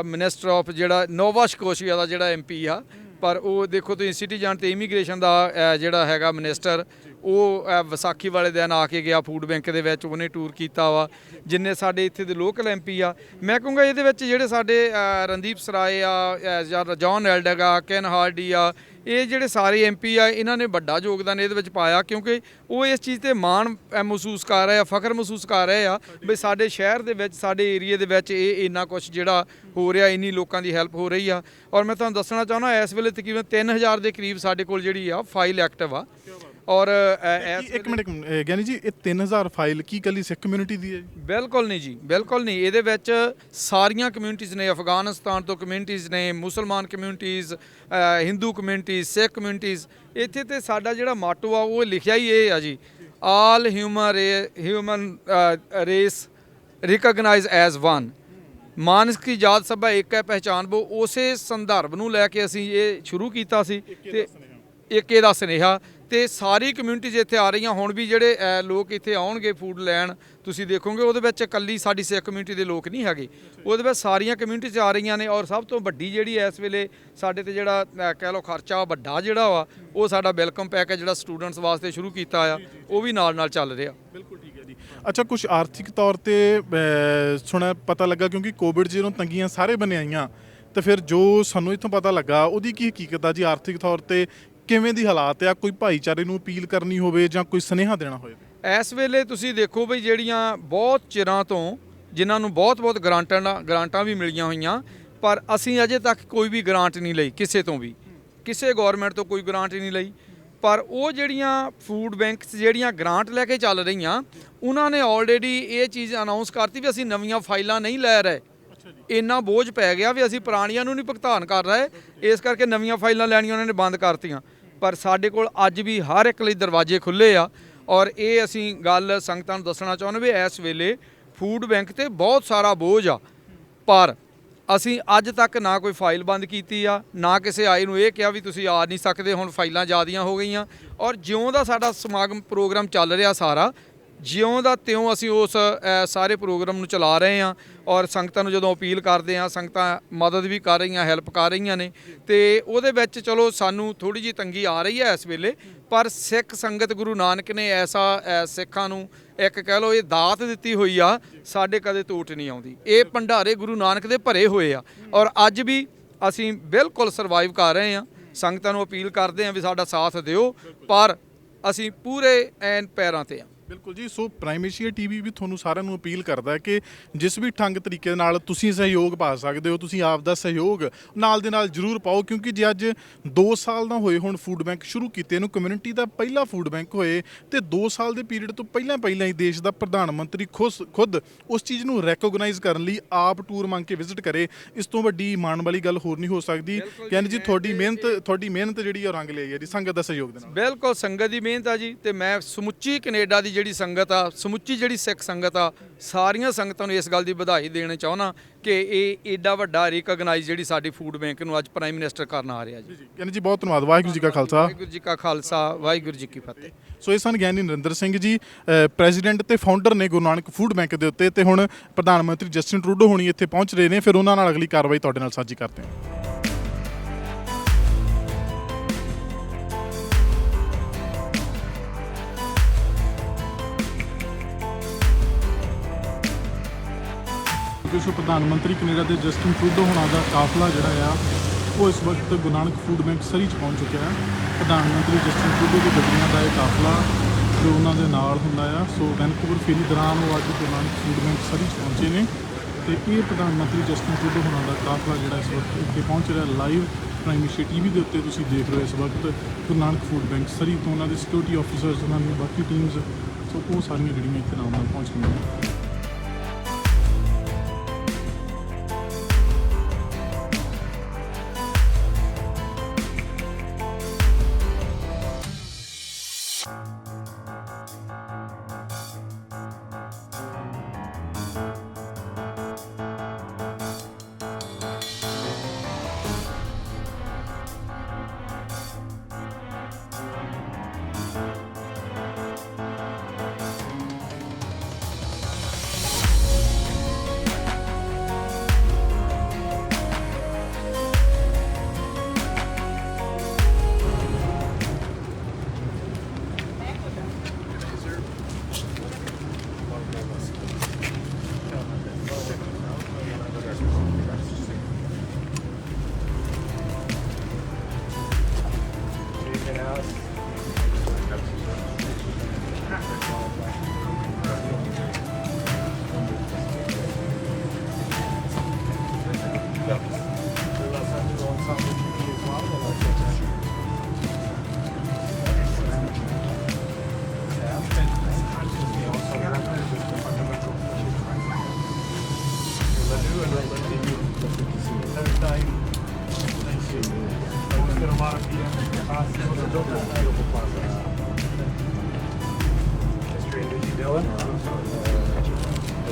ਮਿਨਿਸਟਰ ਆਫ ਜਿਹੜਾ ਨੋਵਾ ਸਕੋਸ਼ੀਆ ਦਾ ਜਿਹੜਾ MP ਆ, ਪਰ ਉਹ ਦੇਖੋ ਤੁਸੀਂ ਸਿਟੀਜ਼ਨ ਤੇ ਇਮੀਗ੍ਰੇਸ਼ਨ ਦਾ ਜਿਹੜਾ ਹੈਗਾ ਮਿਨਿਸਟਰ ਉਹ ਵਿਸਾਖੀ ਵਾਲੇ ਦਿਨ ਆ ਕੇ ਗਿਆ ਫੂਡ ਬੈਂਕ ਦੇ ਵਿੱਚ, ਉਹਨੇ ਟੂਰ ਕੀਤਾ ਵਾ। ਜਿੰਨੇ ਸਾਡੇ ਇੱਥੇ ਦੇ ਲੋਕਲ MP ਆ, ਮੈਂ ਕਹੂੰਗਾ ਇਹਦੇ ਵਿੱਚ ਜਿਹੜੇ ਸਾਡੇ ਰਣਦੀਪ ਸਰਾਏ ਆ ਜਾਂ ਜੌਨ ਐਲਡਗ ਆ, ਕੈਨ ਹਾਰਡੀ ਆ, ਇਹ ਜਿਹੜੇ ਸਾਰੇ MP ਆ ਇਹਨਾਂ ਨੇ ਵੱਡਾ ਯੋਗਦਾਨ ਇਹਦੇ ਵਿੱਚ ਪਾਇਆ ਕਿਉਂਕਿ ਉਹ ਇਸ ਚੀਜ਼ ਤੇ ਮਾਣ ਮਹਿਸੂਸ ਕਰ ਰਹੇ ਆ, ਫਖਰ ਮਹਿਸੂਸ ਕਰ ਰਹੇ ਆ ਵੀ ਸਾਡੇ ਸ਼ਹਿਰ ਦੇ ਵਿੱਚ ਸਾਡੇ ਏਰੀਏ ਦੇ ਵਿੱਚ ਇਹ ਇੰਨਾ ਕੁਝ ਜਿਹੜਾ ਹੋ ਰਿਹਾ, ਇੰਨੀ ਲੋਕਾਂ ਦੀ ਹੈਲਪ ਹੋ ਰਹੀ ਆ। ਔਰ ਮੈਂ ਤੁਹਾਨੂੰ ਦੱਸਣਾ ਚਾਹੁੰਦਾ ਇਸ ਵੇਲੇ ਤਕਰੀਬਨ 3000 ਦੇ ਕਰੀਬ ਸਾਡੇ ਕੋਲ ਜਿਹੜੀ ਆ ਫਾਈਲ ਐਕਟਿਵ ਆ। ਔਰ ਇੱਕ ਮਿੰਟ ਗਿਆਨੀ ਜੀ, ਇਹ 3000 ਫਾਈਲ ਕੀ ਇਕੱਲੀ ਸਿੱਖ ਕਮਿਊਨਿਟੀ ਦੀ ਹੈ ਜੀ? ਬਿਲਕੁਲ ਨਹੀਂ ਜੀ, ਬਿਲਕੁਲ ਨਹੀਂ। ਇਹਦੇ ਵਿੱਚ ਸਾਰੀਆਂ ਕਮਿਊਨਿਟੀਜ਼ ਨੇ, ਅਫਗਾਨਿਸਤਾਨ ਤੋਂ ਕਮਿਊਨਿਟੀਜ਼ ਨੇ, ਮੁਸਲਮਾਨ ਕਮਿਊਨਿਟੀਜ਼, ਹਿੰਦੂ ਕਮਿਊਨਿਟੀਜ਼, ਸਿੱਖ ਕਮਿਊਨਿਟੀਜ਼। ਇੱਥੇ ਤੇ ਸਾਡਾ ਜਿਹੜਾ ਮਾਟੋ ਆ ਉਹ ਲਿਖਿਆ ਹੀ ਇਹ ਆ ਜੀ, all human race recognise as one, ਮਾਨਸ ਕੀ ਜਾਤ ਸਭਾ ਇੱਕ ਹੈ ਪਹਿਚਾਨ ਵੋ। ਉਸੇ ਸੰਦਰਭ ਨੂੰ ਲੈ ਕੇ ਅਸੀਂ ਇਹ ਸ਼ੁਰੂ ਕੀਤਾ ਸੀ ਤੇ ਏਕੇ ਦਾ ਸੁਨੇਹਾ ਤੇ ਸਾਰੀ ਕਮਿਊਨਿਟੀਜ਼ ਇੱਥੇ ਆ ਰਹੀਆਂ। ਹੁਣ ਵੀ ਜਿਹੜੇ ਲੋਕ ਇੱਥੇ ਆਉਣਗੇ ਫੂਡ ਲੈਣ, ਤੁਸੀਂ ਦੇਖੋਗੇ ਉਹਦੇ ਵਿੱਚ ਇਕੱਲੀ ਸਾਡੀ ਸਿੱਖ ਕਮਿਊਨਿਟੀ ਦੇ ਲੋਕ ਨਹੀਂ ਹੈਗੇ, ਉਹਦੇ ਵਿੱਚ ਸਾਰੀਆਂ ਕਮਿਊਨਿਟੀਜ਼ ਆ ਰਹੀਆਂ ਨੇ। ਔਰ ਸਭ ਤੋਂ ਵੱਡੀ ਜਿਹੜੀ ਇਸ ਵੇਲੇ ਸਾਡੇ ਤੇ ਜਿਹੜਾ ਕਹਿ ਲਓ ਖਰਚਾ ਵੱਡਾ ਜਿਹੜਾ ਵਾ ਉਹ ਸਾਡਾ ਵੈਲਕਮ ਪੈਕ ਹੈ ਜਿਹੜਾ ਸਟੂਡੈਂਟਸ ਵਾਸਤੇ ਸ਼ੁਰੂ ਕੀਤਾ ਆ, ਉਹ ਵੀ ਨਾਲ ਚੱਲ ਰਿਹਾ। ਬਿਲਕੁਲ ਠੀਕ ਹੈ ਜੀ। ਅੱਛਾ, ਕੁਝ ਆਰਥਿਕ ਤੌਰ ਤੇ ਸੁਣਿਆ ਪਤਾ ਲੱਗਾ ਕਿਉਂਕਿ ਕੋਵਿਡ ਜਦੋਂ ਤੰਗੀਆਂ ਸਾਰੇ ਬੰਨੇ ਆਈਆਂ ਤੇ ਫਿਰ ਜੋ ਸਾਨੂੰ ਇੱਥੋਂ ਪਤਾ ਲੱਗਾ ਉਹਦੀ ਕੀ ਹਕੀਕਤ ਆ ਜੀ? ਆਰਥਿਕ ਤੌਰ ਤੇ ਕਿਵੇਂ ਦੀ ਹਾਲਾਤ ਆ? ਕੋਈ ਭਾਈਚਾਰੇ ਨੂੰ ਅਪੀਲ ਕਰਨੀ ਹੋਵੇ ਜਾਂ ਕੋਈ ਸੁਨੇਹਾ ਦੇਣਾ ਹੋਵੇ? ਇਸ ਵੇਲੇ ਤੁਸੀਂ ਦੇਖੋ ਬਈ ਜਿਹੜੀਆਂ ਬਹੁਤ ਚਿਰਾਂ ਤੋਂ ਜਿਨ੍ਹਾਂ ਨੂੰ ਬਹੁਤ ਗ੍ਰਾਂਟਾਂ ਵੀ ਮਿਲੀਆਂ ਹੋਈਆਂ, ਪਰ ਅਸੀਂ ਅਜੇ ਤੱਕ ਕੋਈ ਵੀ ਗ੍ਰਾਂਟ ਨਹੀਂ ਲਈ ਕਿਸੇ ਤੋਂ ਵੀ, ਕਿਸੇ ਗਵਰਨਮੈਂਟ ਤੋਂ ਕੋਈ ਗ੍ਰਾਂਟ ਨਹੀਂ ਲਈ। ਪਰ ਉਹ ਜਿਹੜੀਆਂ ਫੂਡ ਬੈਂਕਸ ਜਿਹੜੀਆਂ ਗ੍ਰਾਂਟ ਲੈ ਕੇ ਚੱਲ ਰਹੀਆਂ ਉਹਨਾਂ ਨੇ ਆਲਰੇਡੀ ਇਹ ਚੀਜ਼ ਅਨਾਉਂਸ ਕਰਤੀ ਵੀ ਅਸੀਂ ਨਵੀਆਂ ਫਾਈਲਾਂ ਨਹੀਂ ਲੈ ਰਹੇ। ਇੰਨਾ ਬੋਝ ਪੈ ਗਿਆ ਵੀ ਅਸੀਂ ਪੁਰਾਣੀਆਂ ਨੂੰ ਨਹੀਂ ਭੁਗਤਾਨ ਕਰ ਰਹੇ, ਇਸ ਕਰਕੇ ਨਵੀਆਂ ਫਾਈਲਾਂ ਲੈਣੀਆਂ ਉਹਨਾਂ ਨੇ ਬੰਦ ਕਰਤੀਆਂ। ਪਰ ਸਾਡੇ ਕੋਲ ਅੱਜ ਵੀ ਹਰ ਇੱਕ ਲਈ ਦਰਵਾਜ਼ੇ ਖੁੱਲ੍ਹੇ ਆ। ਔਰ ਇਹ ਅਸੀਂ ਗੱਲ ਸੰਗਤਾਂ ਨੂੰ ਦੱਸਣਾ ਚਾਹੁੰਦੇ ਵੀ ਇਸ ਵੇਲੇ ਫੂਡ ਬੈਂਕ ਤੇ ਬਹੁਤ ਸਾਰਾ ਬੋਝ ਆ, ਪਰ ਅਸੀਂ ਅੱਜ ਤੱਕ ਨਾ ਕੋਈ ਫਾਈਲ ਬੰਦ ਕੀਤੀ ਆ, ਨਾ ਕਿਸੇ ਆਏ ਨੂੰ ਇਹ ਕਿਹਾ ਵੀ ਤੁਸੀਂ ਆ ਨਹੀਂ ਸਕਦੇ, ਹੁਣ ਫਾਈਲਾਂ ਜ਼ਿਆਦੀਆਂ ਹੋ ਗਈਆਂ। ਔਰ ਜਿਉਂ ਦਾ ਸਾਡਾ ਸਮਾਗਮ ਪ੍ਰੋਗਰਾਮ ਚੱਲ ਰਿਹਾ ਸਾਰਾ, ਜਿਉਂ ਦਾ ਤਿਉਂ ਅਸੀਂ ਉਸ ਸਾਰੇ ਪ੍ਰੋਗਰਾਮ ਨੂੰ ਚਲਾ ਰਹੇ ਹਾਂ ਔਰ ਸੰਗਤਾਂ ਨੂੰ ਜਦੋਂ ਅਪੀਲ ਕਰਦੇ ਹਾਂ ਸੰਗਤਾਂ ਮਦਦ ਵੀ ਕਰ ਰਹੀਆਂ ਹੈਲਪ ਕਰ ਰਹੀਆਂ ਨੇ ਤੇ ਉਹਦੇ ਵਿੱਚ ਚਲੋ ਸਾਨੂੰ ਥੋੜੀ ਜਿਹੀ ਤੰਗੀ ਆ ਰਹੀ ਹੈ ਇਸ ਵੇਲੇ ਪਰ ਸਿੱਖ ਸੰਗਤ ਗੁਰੂ ਨਾਨਕ ਨੇ ਐਸਾ ਸਿੱਖਾਂ ਨੂੰ ਇੱਕ ਕਹਿ ਲਓ ਇਹ ਦਾਤ ਦਿੱਤੀ ਹੋਈ ਆ ਸਾਡੇ ਕਦੇ ਟੋਟ ਨਹੀਂ ਆਉਂਦੀ। ਇਹ ਭੰਡਾਰੇ ਗੁਰੂ ਨਾਨਕ ਦੇ ਭਰੇ ਹੋਏ ਆ ਔਰ ਅੱਜ ਵੀ ਅਸੀਂ ਬਿਲਕੁਲ ਸਰਵਾਈਵ ਕਰ ਰਹੇ ਹਾਂ। ਸੰਗਤਾਂ ਨੂੰ ਅਪੀਲ ਕਰਦੇ ਹਾਂ ਵੀ ਸਾਡਾ ਸਾਥ ਦਿਓ ਪਰ ਅਸੀਂ ਪੂਰੇ ਐਨ ਪੈਰਾਂ ਤੇ ਆ। ਬਿਲਕੁਲ ਜੀ। ਸੋ ਪ੍ਰਾਈਮ ਏਸ਼ੀਆ ਟੀਵੀ ਵੀ ਤੁਹਾਨੂੰ ਸਾਰਿਆਂ ਨੂੰ ਅਪੀਲ ਕਰਦਾ ਹੈ ਕਿ ਜਿਸ ਵੀ ਢੰਗ ਤਰੀਕੇ ਨਾਲ ਤੁਸੀਂ ਸਹਿਯੋਗ ਪਾ ਸਕਦੇ ਹੋ ਤੁਸੀਂ ਆਪ ਦਾ ਸਹਿਯੋਗ ਨਾਲ ਦੇ ਨਾਲ ਜ਼ਰੂਰ ਪਾਓ ਕਿਉਂਕਿ ਜੇ ਅੱਜ 2 ਸਾਲ ਦਾ ਹੋਏ ਹੁਣ ਫੂਡ ਬੈਂਕ ਸ਼ੁਰੂ ਕੀਤੇ ਨੂੰ ਕਮਿਊਨਿਟੀ ਦਾ ਪਹਿਲਾ ਫੂਡ ਬੈਂਕ ਹੋਏ ਤੇ 2 ਸਾਲ ਦੇ ਪੀਰੀਅਡ ਤੋਂ ਪਹਿਲਾਂ ਹੀ ਦੇਸ਼ ਦਾ ਪ੍ਰਧਾਨ ਮੰਤਰੀ ਖੁਦ ਉਸ ਚੀਜ਼ ਨੂੰ ਰੈਕੋਗਨਾਈਜ਼ ਕਰਨ ਲਈ ਆਪ ਟੂਰ ਮੰਗ ਕੇ ਵਿਜ਼ਿਟ ਕਰੇ ਇਸ ਤੋਂ ਵੱਡੀ ਮਾਣ ਵਾਲੀ ਗੱਲ ਹੋਰ ਨਹੀਂ ਹੋ ਸਕਦੀ। ਕਹਿੰਦੇ ਜੀ ਤੁਹਾਡੀ ਮਿਹਨਤ ਜਿਹੜੀ ਉਹ ਰੰਗ ਲਈ ਹੈ ਜੀ ਸੰਗਤ ਦਾ ਸਹਿਯੋਗ ਦੇ ਨਾਲ। ਬਿਲਕੁਲ ਸੰਗਤ ਦੀ ਮਿਹਨਤ ਆ ਜੀ ਤੇ ਮੈਂ ਸਮੁੱਚੀ ਕੈਨੇਡਾ ਦੀ ਜਿਹੜੀ ਸੰਗਤ ਆ ਸਮੁੱਚੀ ਜਿਹੜੀ ਸਿੱਖ ਸੰਗਤ ਆ ਸਾਰੀਆਂ ਸੰਗਤਾਂ ਨੂੰ ਇਸ ਗੱਲ ਦੀ ਵਧਾਈ ਦੇਣਾ ਚਾਹੁੰਦਾ ਕਿ ਇਹ ਏਡਾ ਵੱਡਾ ਰਿਕਗਨਾਈਜ਼ ਜਿਹੜੀ ਸਾਡੀ ਫੂਡ ਬੈਂਕ ਨੂੰ ਅੱਜ ਪ੍ਰਾਈਮ ਮਿਨਿਸਟਰ ਕਰਨ ਆ ਰਿਹਾ ਜੀ। ਕਹਿੰਦੇ ਜੀ ਬਹੁਤ ਧੰਨਵਾਦ। ਵਾਹਿਗੁਰੂ ਜੀ ਕਾ ਖਾਲਸਾ ਵਾਹਿਗੁਰੂ ਜੀ ਕਾ ਖਾਲਸਾ ਵਾਹਿਗੁਰੂ ਜੀ ਕੀ ਫਤਿਹ। ਸੋ ਇਹ ਸਨ ਗਿਆਨੀ ਨਰਿੰਦਰ ਸਿੰਘ ਜੀ ਪ੍ਰੈਜ਼ੀਡੈਂਟ ਤੇ ਫਾਊਂਡਰ ਨੇ ਗੁਰੂ ਨਾਨਕ ਫੂਡ ਬੈਂਕ ਦੇ ਉੱਤੇ ਤੇ ਹੁਣ ਪ੍ਰਧਾਨ ਮੰਤਰੀ ਜਸਟਿਨ ਟਰੂਡੋ ਹੋਣੀ ਇੱਥੇ ਪਹੁੰਚ ਰਹੇ ਨੇ ਫਿਰ ਉਹਨਾਂ ਨਾਲ ਅਗਲੀ ਕਾਰਵਾਈ ਤੁਹਾਡੇ ਨਾਲ ਸਾਂਝੀ ਕਰਦੇ ਹਾਂ। ਸੋ ਪ੍ਰਧਾਨ ਮੰਤਰੀ ਕੈਨੇਡਾ ਦੇ ਜਸਟਿਨ ਟਰੂਡੋ ਹੋਣਾ ਦਾ ਕਾਫਲਾ ਜਿਹੜਾ ਆ ਉਹ ਇਸ ਵਕਤ ਗੁਰੂ ਨਾਨਕ ਫੂਡ ਬੈਂਕ ਸਰੀ 'ਚ ਪਹੁੰਚ ਚੁੱਕਿਆ ਹੈ। ਪ੍ਰਧਾਨ ਮੰਤਰੀ ਜਸਟਿਨ ਟਰੂਡੋ ਦੀ ਗੱਡੀਆਂ ਦਾ ਇਹ ਕਾਫਲਾ ਜੋ ਉਹਨਾਂ ਦੇ ਨਾਲ ਹੁੰਦਾ ਆ। ਸੋ ਵੈਨਕੂਵਰ ਫੇਰੀ ਦੌਰਾਨ ਉਹ ਅੱਜ ਗੁਰੂ ਨਾਨਕ ਫੂਡ ਬੈਂਕ ਸਰੀ 'ਚ ਪਹੁੰਚੇ ਨੇ ਤੇ ਇਹ ਪ੍ਰਧਾਨ ਮੰਤਰੀ ਜਸਟਿਨ ਟਰੂਡੋ ਹੋਣਾ ਦਾ ਕਾਫਲਾ ਜਿਹੜਾ ਇਸ ਵਕਤ ਇੱਥੇ ਪਹੁੰਚ ਰਿਹਾ ਲਾਈਵ ਪ੍ਰਾਈਮ ਏਸ਼ੀਆ ਟੀਵੀ ਦੇ ਉੱਤੇ ਤੁਸੀਂ ਦੇਖ ਰਹੇ ਹੋ ਇਸ ਵਕਤ ਗੁਰੂ ਨਾਨਕ ਫੂਡ ਬੈਂਕ ਸਰੀ ਤੋਂ ਉਹਨਾਂ ਦੇ ਸਿਕਿਉਰਿਟੀ ਆਫੀਸਰਸ ਉਹਨਾਂ ਦੀਆਂ ਬਾਕੀ ਟੀਮਸ ਸੋ ਉਹ ਸਾਰੀਆਂ ਜਿਹੜੀਆਂ ਇੱਥੇ ਨਾਲ ਪਹੁੰਚ ਗਈਆਂ ਨੇ।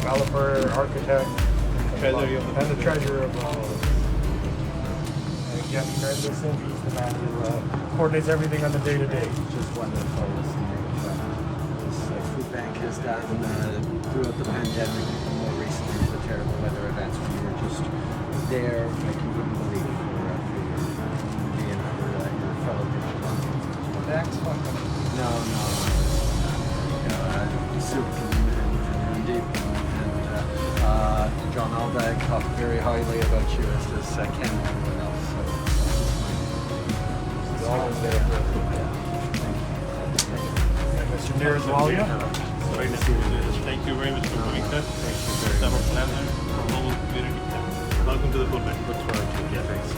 Developer, architect, and the treasurer of Jeff Ferguson. He's the man who coordinates everything on the day-to-day. Just wonderful to see what this food bank has done throughout the pandemic, more recently with the terrible weather events. We were just there, like you wouldn't believe, for me and your fellow digital. Next one. No. Soup and deep. And John Aldag talked very highly about you, as does Ken and everyone else. So He's always there for us. And Mr. Neerswalia. Thank you very much for coming, sir. Thank you very It's our much. pleasure for the whole community. Welcome to the food bank. Look forward to it. Yeah, thanks.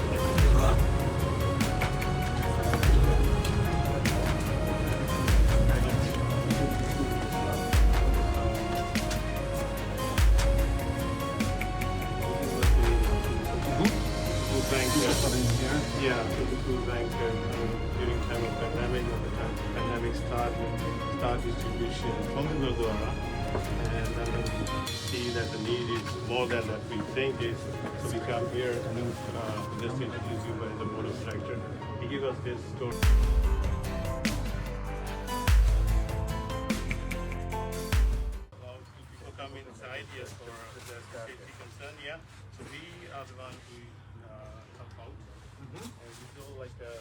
Food bank, yeah, the food bank during time of pandemic, when the pandemic start distribution from the Gurdwara, and then we see that the need is more than that we think is, so we come here and just introduce you by the board of director. He give us this story. right? Yes, for the safety concern, yeah. So we are the one who help out. And we do like the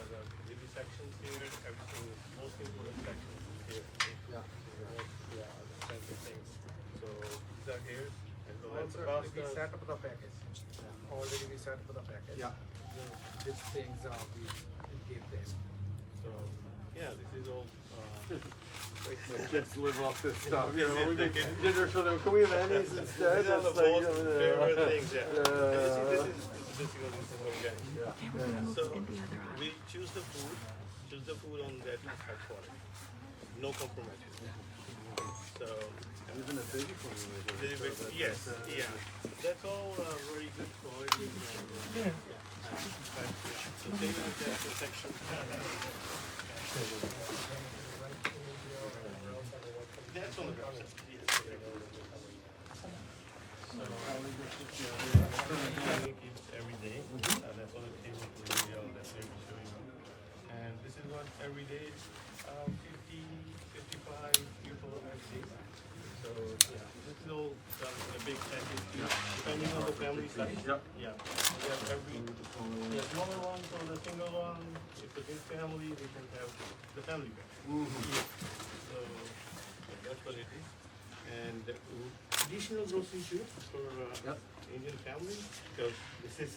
sections here, everything, most important sections here. Understand the things. So these are here, and so let's cross We the. set up the package. Already we set up the package. Yeah. These things we give them. So yeah, this is all. Let's live off this stuff. You know, we make dinner for them. Can we have Annie's instead? These are the That's like, most favorite things, yeah. Yeah. This is basically what we get. So we choose the food on that high quality. No compromise. So Even a baby formula. yes, yeah. That's all very good quality. Yeah. So same as that section. That's on the website. Yes. So keeps every day. That's on the table that they're showing you. And this is what every day 50, 55 people every day. So yeah, this is all done in a big package depending on the family size. Yep. Yeah. We have every smaller ones or the single one. If it's a big family, we can have the family pack. Yeah. So that's what it is. And additional grocery too for Indian families because this is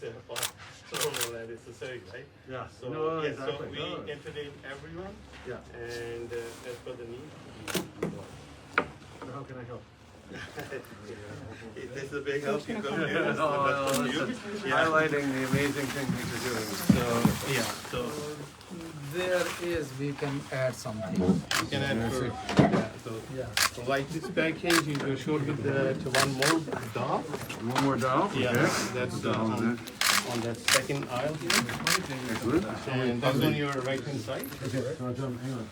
normal and it's a serving, right? Yeah. So No, yeah, exactly. so we No. entertain everyone. Yeah. And as per the need. How can I help? If there's a big help, you come here. That's for you. Highlighting the amazing thing that you're doing. So yeah, so There is, we can add something. you can add for so like this package, you showed with the one more dog. One more doll? Yeah, that's on that second aisle here. And that's on your right hand side. Hang on.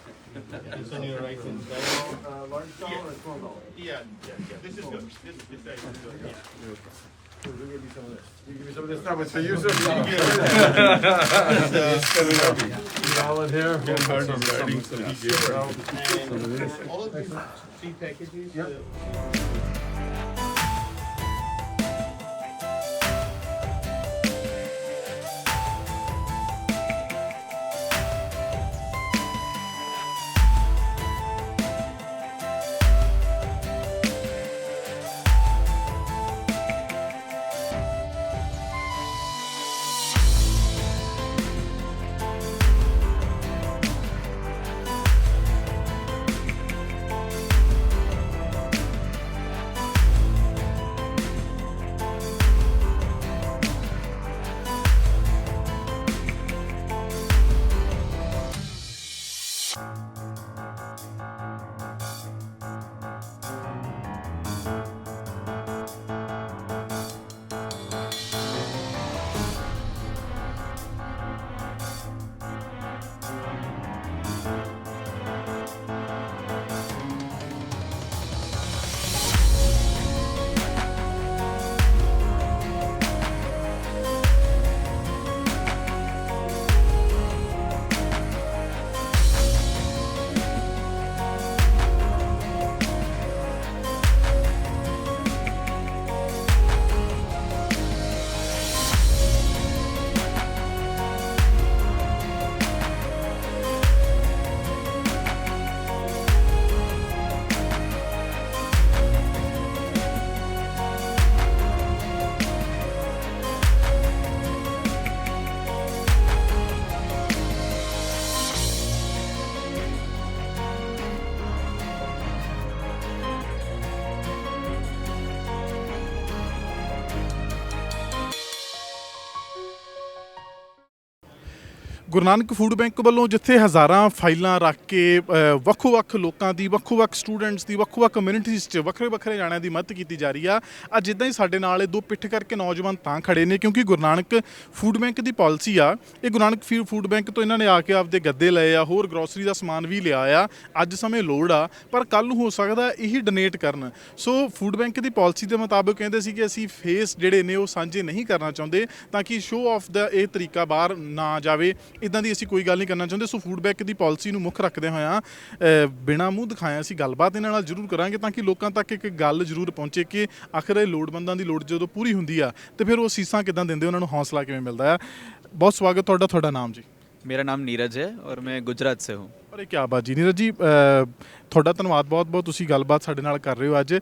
It's on your right hand side. Large doll or small doll? Yeah. This is good. This side is good. Yeah. We'll give you some of this. You give me some of this now, but so you said doll in here. And all of these three packages. Guru Nanak food bank ਵੱਲੋਂ ਜਿੱਥੇ ਹਜ਼ਾਰਾਂ ਫਾਈਲਾਂ ਰੱਖ ਕੇ ਵੱਖੋ-ਵੱਖ ਲੋਕਾਂ ਦੀ ਵੱਖੋ-ਵੱਖ students ਦੀ ਵੱਖੋ-ਵੱਖ communities 'ਚ ਵੱਖਰੇ ਜਾਣਿਆਂ ਦੀ ਮਦਦ ਕੀਤੀ ਜਾ ਰਹੀ ਆ। ਅੱਜ ਜਿੱਦਾਂ ਹੀ ਸਾਡੇ ਨਾਲ ਇਹ ਦੋ ਪਿੱਠ ਕਰਕੇ ਨੌਜਵਾਨ ਤਾਂ ਖੜੇ ਨੇ ਕਿਉਂਕਿ ਗੁਰੂ ਨਾਨਕ ਫੂਡ ਬੈਂਕ ਦੀ ਪਾਲਿਸੀ ਆ। ਇਹ ਗੁਰੂ ਨਾਨਕ ਫੂਡ ਬੈਂਕ ਤੋਂ ਇਹਨਾਂ ਨੇ ਆ ਕੇ ਆਪਦੇ ਗੱਦੇ ਲਏ ਆ, ਹੋਰ ਗਰੋਸਰੀ ਦਾ ਸਮਾਨ ਵੀ ਲਿਆ ਆ। ਅੱਜ ਸਮੇਂ ਲੋੜ ਆ ਪਰ ਕੱਲ੍ਹ ਨੂੰ ਹੋ ਸਕਦਾ ਇਹੀ ਡੋਨੇਟ ਕਰਨ। ਸੋ ਫੂਡ ਬੈਂਕ ਦੀ ਪਾਲਿਸੀ ਦੇ ਮੁਤਾਬਕ ਕਹਿੰਦੇ ਸੀ ਕਿ ਅਸੀਂ ਫੇਸ ਜਿਹੜੇ ਨੇ ਉਹ ਸਾਂਝੇ ਨਹੀਂ ਕਰਨਾ ਚਾਹੁੰਦੇ ਤਾਂ ਕਿ ਸ਼ੋਅ ਆਫ ਦਾ ਇਹ ਤਰੀਕਾ ਬਾਹਰ ਨਾ ਜਾਵੇ। ਇਦਾਂ ਦੀ ਅਸੀਂ ਕੋਈ ਗੱਲ ਨਹੀਂ ਕਰਨਾ ਚਾਹੁੰਦੇ। ਸੋ ਫੂਡ ਬੈਂਕ ਦੀ ਪਾਲਿਸੀ ਨੂੰ ਮੁੱਖ ਰੱਖਦੇ ਹੋਇਆਂ ਬਿਨਾਂ ਮੂੰਹ ਦਿਖਾਇਆ ਅਸੀਂ ਗੱਲਬਾਤ ਇਹਨਾਂ ਨਾਲ ਜ਼ਰੂਰ ਕਰਾਂਗੇ ਤਾਂ ਕਿ ਲੋਕਾਂ ਤੱਕ ਇੱਕ ਗੱਲ ਜ਼ਰੂਰ ਪਹੁੰਚੇ ਕਿ ਆਖਰ ਇਹ ਲੋੜਵੰਦਾਂ ਦੀ ਲੋੜ ਜਦੋਂ ਪੂਰੀ ਹੁੰਦੀ ਆ ਤੇ ਫਿਰ ਉਹ ਅਸੀਸਾਂ ਕਿੱਦਾਂ ਦਿੰਦੇ, ਉਹਨਾਂ ਨੂੰ ਹੌਸਲਾ ਕਿਵੇਂ ਮਿਲਦਾ ਆ। ਬਹੁਤ ਸਵਾਗਤ ਤੁਹਾਡਾ ਨਾਮ ਜੀ? मेरा नाम नीरज है और मैं गुजरात से हूँ। ਅਰੇ ਕਿਆ ਬਾਤ ਜੀ ਨੀਰਜ ਜੀ, ਤੁਹਾਡਾ ਧੰਨਵਾਦ ਬਹੁਤ ਤੁਸੀਂ ਗੱਲਬਾਤ ਸਾਡੇ ਨਾਲ ਕਰ ਰਹੇ ਹੋ ਅੱਜ।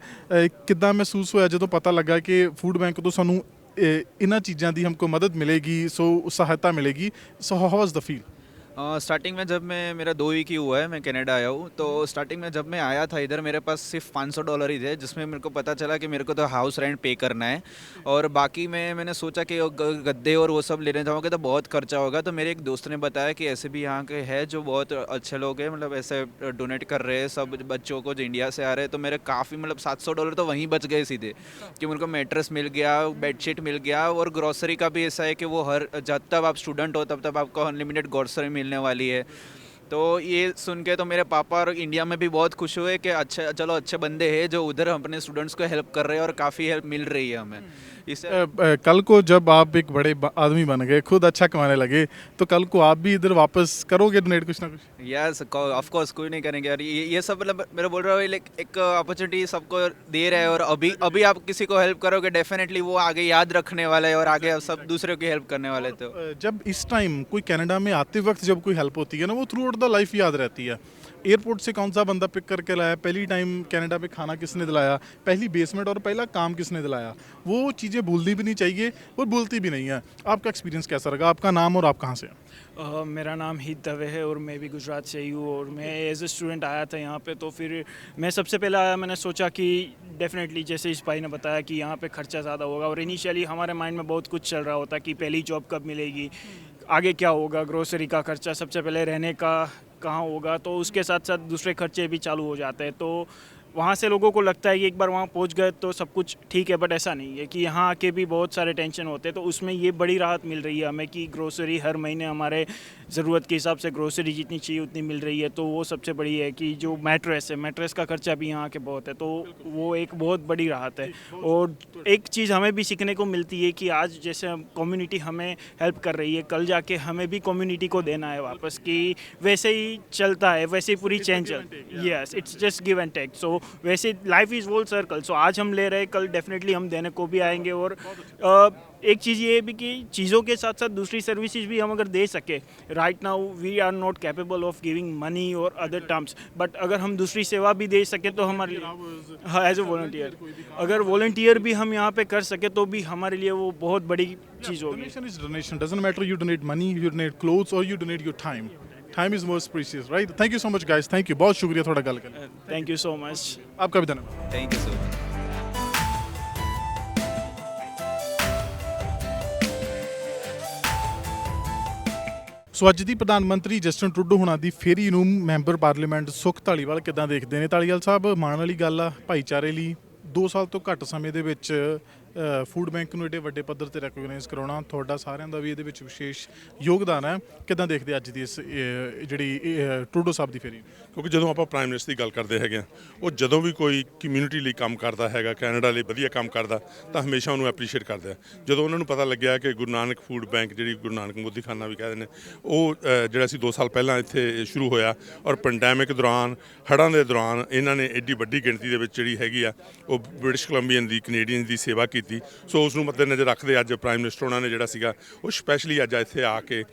ਕਿੱਦਾਂ ਮਹਿਸੂਸ ਹੋਇਆ ਜਦੋਂ ਪਤਾ ਲੱਗਾ ਕਿ ਫੂਡ ਬੈਂਕ ਤੋਂ ਸਾਨੂੰ ਇਹਨਾਂ ਚੀਜ਼ਾਂ ਦੀ ਹਮਕੋ ਮਦਦ ਮਿਲੇਗੀ, ਸੋ ਸਹਾਇਤਾ ਮਿਲੇਗੀ? ਸੋ ਹਾउ वाज द फील? स्टार्टिंग में जब मैं मेरा 2 वीक ही हुआ है, मैं कनाडा आया हूँ, तो स्टार्टिंग में जब मैं आया था इधर मेरे पास सिर्फ $500 ही थे, जिसमें मेरे को पता चला कि मेरे को तो हाउस रेंट पे करना है और बाकी मैंने सोचा कि गद्दे और वो सब लेने जाऊँगा तो बहुत खर्चा होगा। तो मेरे एक दोस्त ने बताया कि ऐसे भी यहाँ के है जो बहुत अच्छे लोग हैं, मतलब ऐसे डोनेट कर रहे हैं सब बच्चों को जो इंडिया से आ रहे हैं। तो मेरे काफ़ी मतलब $700 तो वहीं बच गए सीधे, कि मेरे को मैट्रेस मिल गया, बेडशीट मिल गया और ग्रॉसरी का भी ऐसा है कि वो जब तक आप स्टूडेंट हो तब तक आपको अनलिमिटेड ग्रॉसरी मिलने वाली है। तो ये सुन के तो मेरे पापा और इंडिया में भी बहुत खुश हुए कि अच्छा चलो अच्छे बंदे हैं जो उधर अपने स्टूडेंट्स को हेल्प कर रहे हैं और काफ़ी हेल्प मिल रही है हमें इससे। कल को जब आप एक बड़े आदमी बन गए, खुद अच्छा कमाने लगे, तो कल को आप भी इधर वापस करोगे डोनेट कुछ ना कुछ? यस ऑफ कोर्स, कोई नहीं करेंगे यार। ये सब मतलब मेरा बोल रहा हूँ एक अपॉर्चुनिटी सबको दे रहा है और अभी आप किसी को हेल्प करोगे डेफिनेटली वो आगे याद रखने वाला है और आगे आप सब दूसरों की हेल्प करने वाले। तो जब इस टाइम कोई कनाडा में आते वक्त जब कोई हेल्प होती है ना, वो थ्रू आउट द लाइफ याद रहती है। एयरपोर्ट से कौन सा बंदा पिक करके लाया, पहली टाइम कनाडा पे खाना किसने दिलाया, पहली बेसमेंट और पहला काम किसने दिलाया, वो चीज़ें भूलनी भी नहीं चाहिए और भूलती भी नहीं है। आपका एक्सपीरियंस कैसा रहा? आपका नाम और आप कहाँ से हैं? मेरा नाम हित दवे है और मैं भी गुजरात से ही हूँ और मैं एज ए स्टूडेंट आया था यहाँ पे। तो फिर मैं सबसे पहले आया, मैंने सोचा कि डेफिनेटली जैसे इस भाई ने बताया कि यहाँ पे ख़र्चा ज़्यादा होगा और इनिशियली हमारे माइंड में बहुत कुछ चल रहा होता कि पहली जॉब कब मिलेगी, आगे क्या होगा, ग्रोसरी का खर्चा, सबसे पहले रहने का कहाँ होगा, तो उसके साथ साथ दूसरे खर्चे भी चालू हो जाते हैं। तो वहाँ से लोगों को लगता है कि एक बार वहाँ पहुँच गए तो सब कुछ ठीक है, बट ऐसा नहीं है कि यहाँ आके भी बहुत सारे टेंशन होते हैं। तो उसमें ये बड़ी राहत मिल रही है हमें कि ग्रोसरी हर महीने हमारे ज़रूरत के हिसाब से ग्रोसरी जितनी चाहिए उतनी मिल रही है। तो वो सबसे बड़ी है कि जो मैट्रेस है, मैट्रेस का खर्चा भी यहाँ के बहुत है, तो वो एक बहुत बड़ी राहत है। और एक चीज़ हमें भी सीखने को मिलती है कि आज जैसे कम्युनिटी हमें हेल्प कर रही है, कल जाके हमें भी कम्युनिटी को देना है वापस, कि वैसे ही चलता है, वैसे ही पूरी चेंज चलती है। Yes, it's just give and take. So वैसे life is whole circle. So आज हम ले रहे हैं, कल डेफिनेटली हम देने को भी आएंगे। और एक चीज़ ये भी कि चीज़ों के साथ साथ दूसरी सर्विसेज भी हम अगर दे सके, right now we are not capable of giving money और अदर टर्म्स, बट अगर हम दूसरी सेवा भी दे सके तो हमारे लिए एज ए वॉलंटियर, अगर वॉलंटियर भी हम यहाँ पे कर सके तो भी हमारे लिए वो बहुत बड़ी चीज़ होगी। Donation is donation. Doesn't matter you donate money, you donate clothes or you donate your time. Time is most precious, right? Thank you so much guys. Thank you. बहुत शुक्रिया थोड़ा गल करने। Thank you so much. आपका भी धन्यवाद। Thank you so much. So ਅੱਜ ਦੀ ਪ੍ਰਧਾਨ ਮੰਤਰੀ ਜਸਟਿਨ ਟਰੂਡੋ ਹੁਣਾਂ ਦੀ ਫੇਰੀ ਨੂੰ ਮੈਂਬਰ ਪਾਰਲੀਮੈਂਟ ਸੁਖ ਧਾਲੀਵਾਲ ਕਿੱਦਾਂ ਦੇਖਦੇ ਨੇ? ਧਾਲੀਵਾਲ ਸਾਹਿਬ, ਮਾਣ ਵਾਲੀ ਗੱਲ ਆ ਭਾਈਚਾਰੇ ਲਈ 2 ਸਾਲ ਤੋਂ ਘੱਟ ਸਮੇਂ ਦੇ ਵਿੱਚ ਫੂਡ ਬੈਂਕ ਨੂੰ ਏਡੇ ਵੱਡੇ ਪੱਧਰ ਤੇ ਰੈਕੋਗਨਾਈਜ਼ ਕਰਾਉਣਾ, ਤੁਹਾਡਾ ਸਾਰਿਆਂ ਦਾ ਵੀ ਇਹਦੇ ਵਿੱਚ ਵਿਸ਼ੇਸ਼ ਯੋਗਦਾਨ ਹੈ। ਕਿੱਦਾਂ ਦੇਖਦੇ ਅੱਜ ਦੀ ਇਸ ਜਿਹੜੀ ਟਰੂਡੋ ਸਾਹਿਬ ਦੀ ਫੇਰੀ? ਕਿਉਂਕਿ ਜਦੋਂ ਆਪਾਂ ਪ੍ਰਾਈਮ ਮਿਨਿਸਟਰ ਦੀ ਗੱਲ ਕਰਦੇ ਹੈਗੇ ਆ, ਉਹ ਜਦੋਂ ਵੀ ਕੋਈ ਕਮਿਊਨਿਟੀ ਲਈ ਕੰਮ ਕਰਦਾ ਹੈਗਾ, ਕੈਨੇਡਾ ਲਈ ਵਧੀਆ ਕੰਮ ਕਰਦਾ, ਤਾਂ ਹਮੇਸ਼ਾ ਉਹਨੂੰ ਐਪਰੀਸ਼ੀਏਟ ਕਰਦੇ ਆ। ਜਦੋਂ ਉਹਨਾਂ ਨੂੰ ਪਤਾ ਲੱਗਿਆ ਕਿ ਗੁਰੂ ਨਾਨਕ ਫੂਡ ਬੈਂਕ, ਜਿਹੜੀ ਗੁਰੂ ਨਾਨਕ ਮੋਦੀਖਾਨਾ ਵੀ ਕਹਿੰਦੇ ਨੇ, ਉਹ ਜਿਹੜਾ ਸੀ 2 ਸਾਲ ਪਹਿਲਾਂ ਇੱਥੇ ਸ਼ੁਰੂ ਹੋਇਆ ਔਰ ਪੈਂਡੈਮਿਕ ਦੌਰਾਨ, ਹੜ੍ਹਾਂ ਦੇ ਦੌਰਾਨ ਇਹਨਾਂ ਨੇ ਐਡੀ ਵੱਡੀ ਗਿਣਤੀ ਦੇ ਵਿੱਚ ਜਿਹੜੀ ਹੈਗੀ ਆ ਉਹ ਬ੍ਰਿਟਿਸ਼ ਕੋਲੰਬੀਅਨ ਦੀ, ਕੈਨੇਡੀਅਨ ਦੀ ਸੇਵਾ ਕੀਤੀ। ਸੋ ਉਸ ਨੂੰ ਮੱਦੇ ਨਜ਼ਰ ਰੱਖਦੇ ਅੱਜ ਪ੍ਰਾਈਮ ਮਿਨਿਸਟਰ ਉਹਨਾਂ ਨੇ ਜਿਹੜਾ ਸੀਗਾ ਉਹ ਸਪੈਸ਼ਲੀ ਅੱਜ ਇੱਥੇ ਆ ਕੇ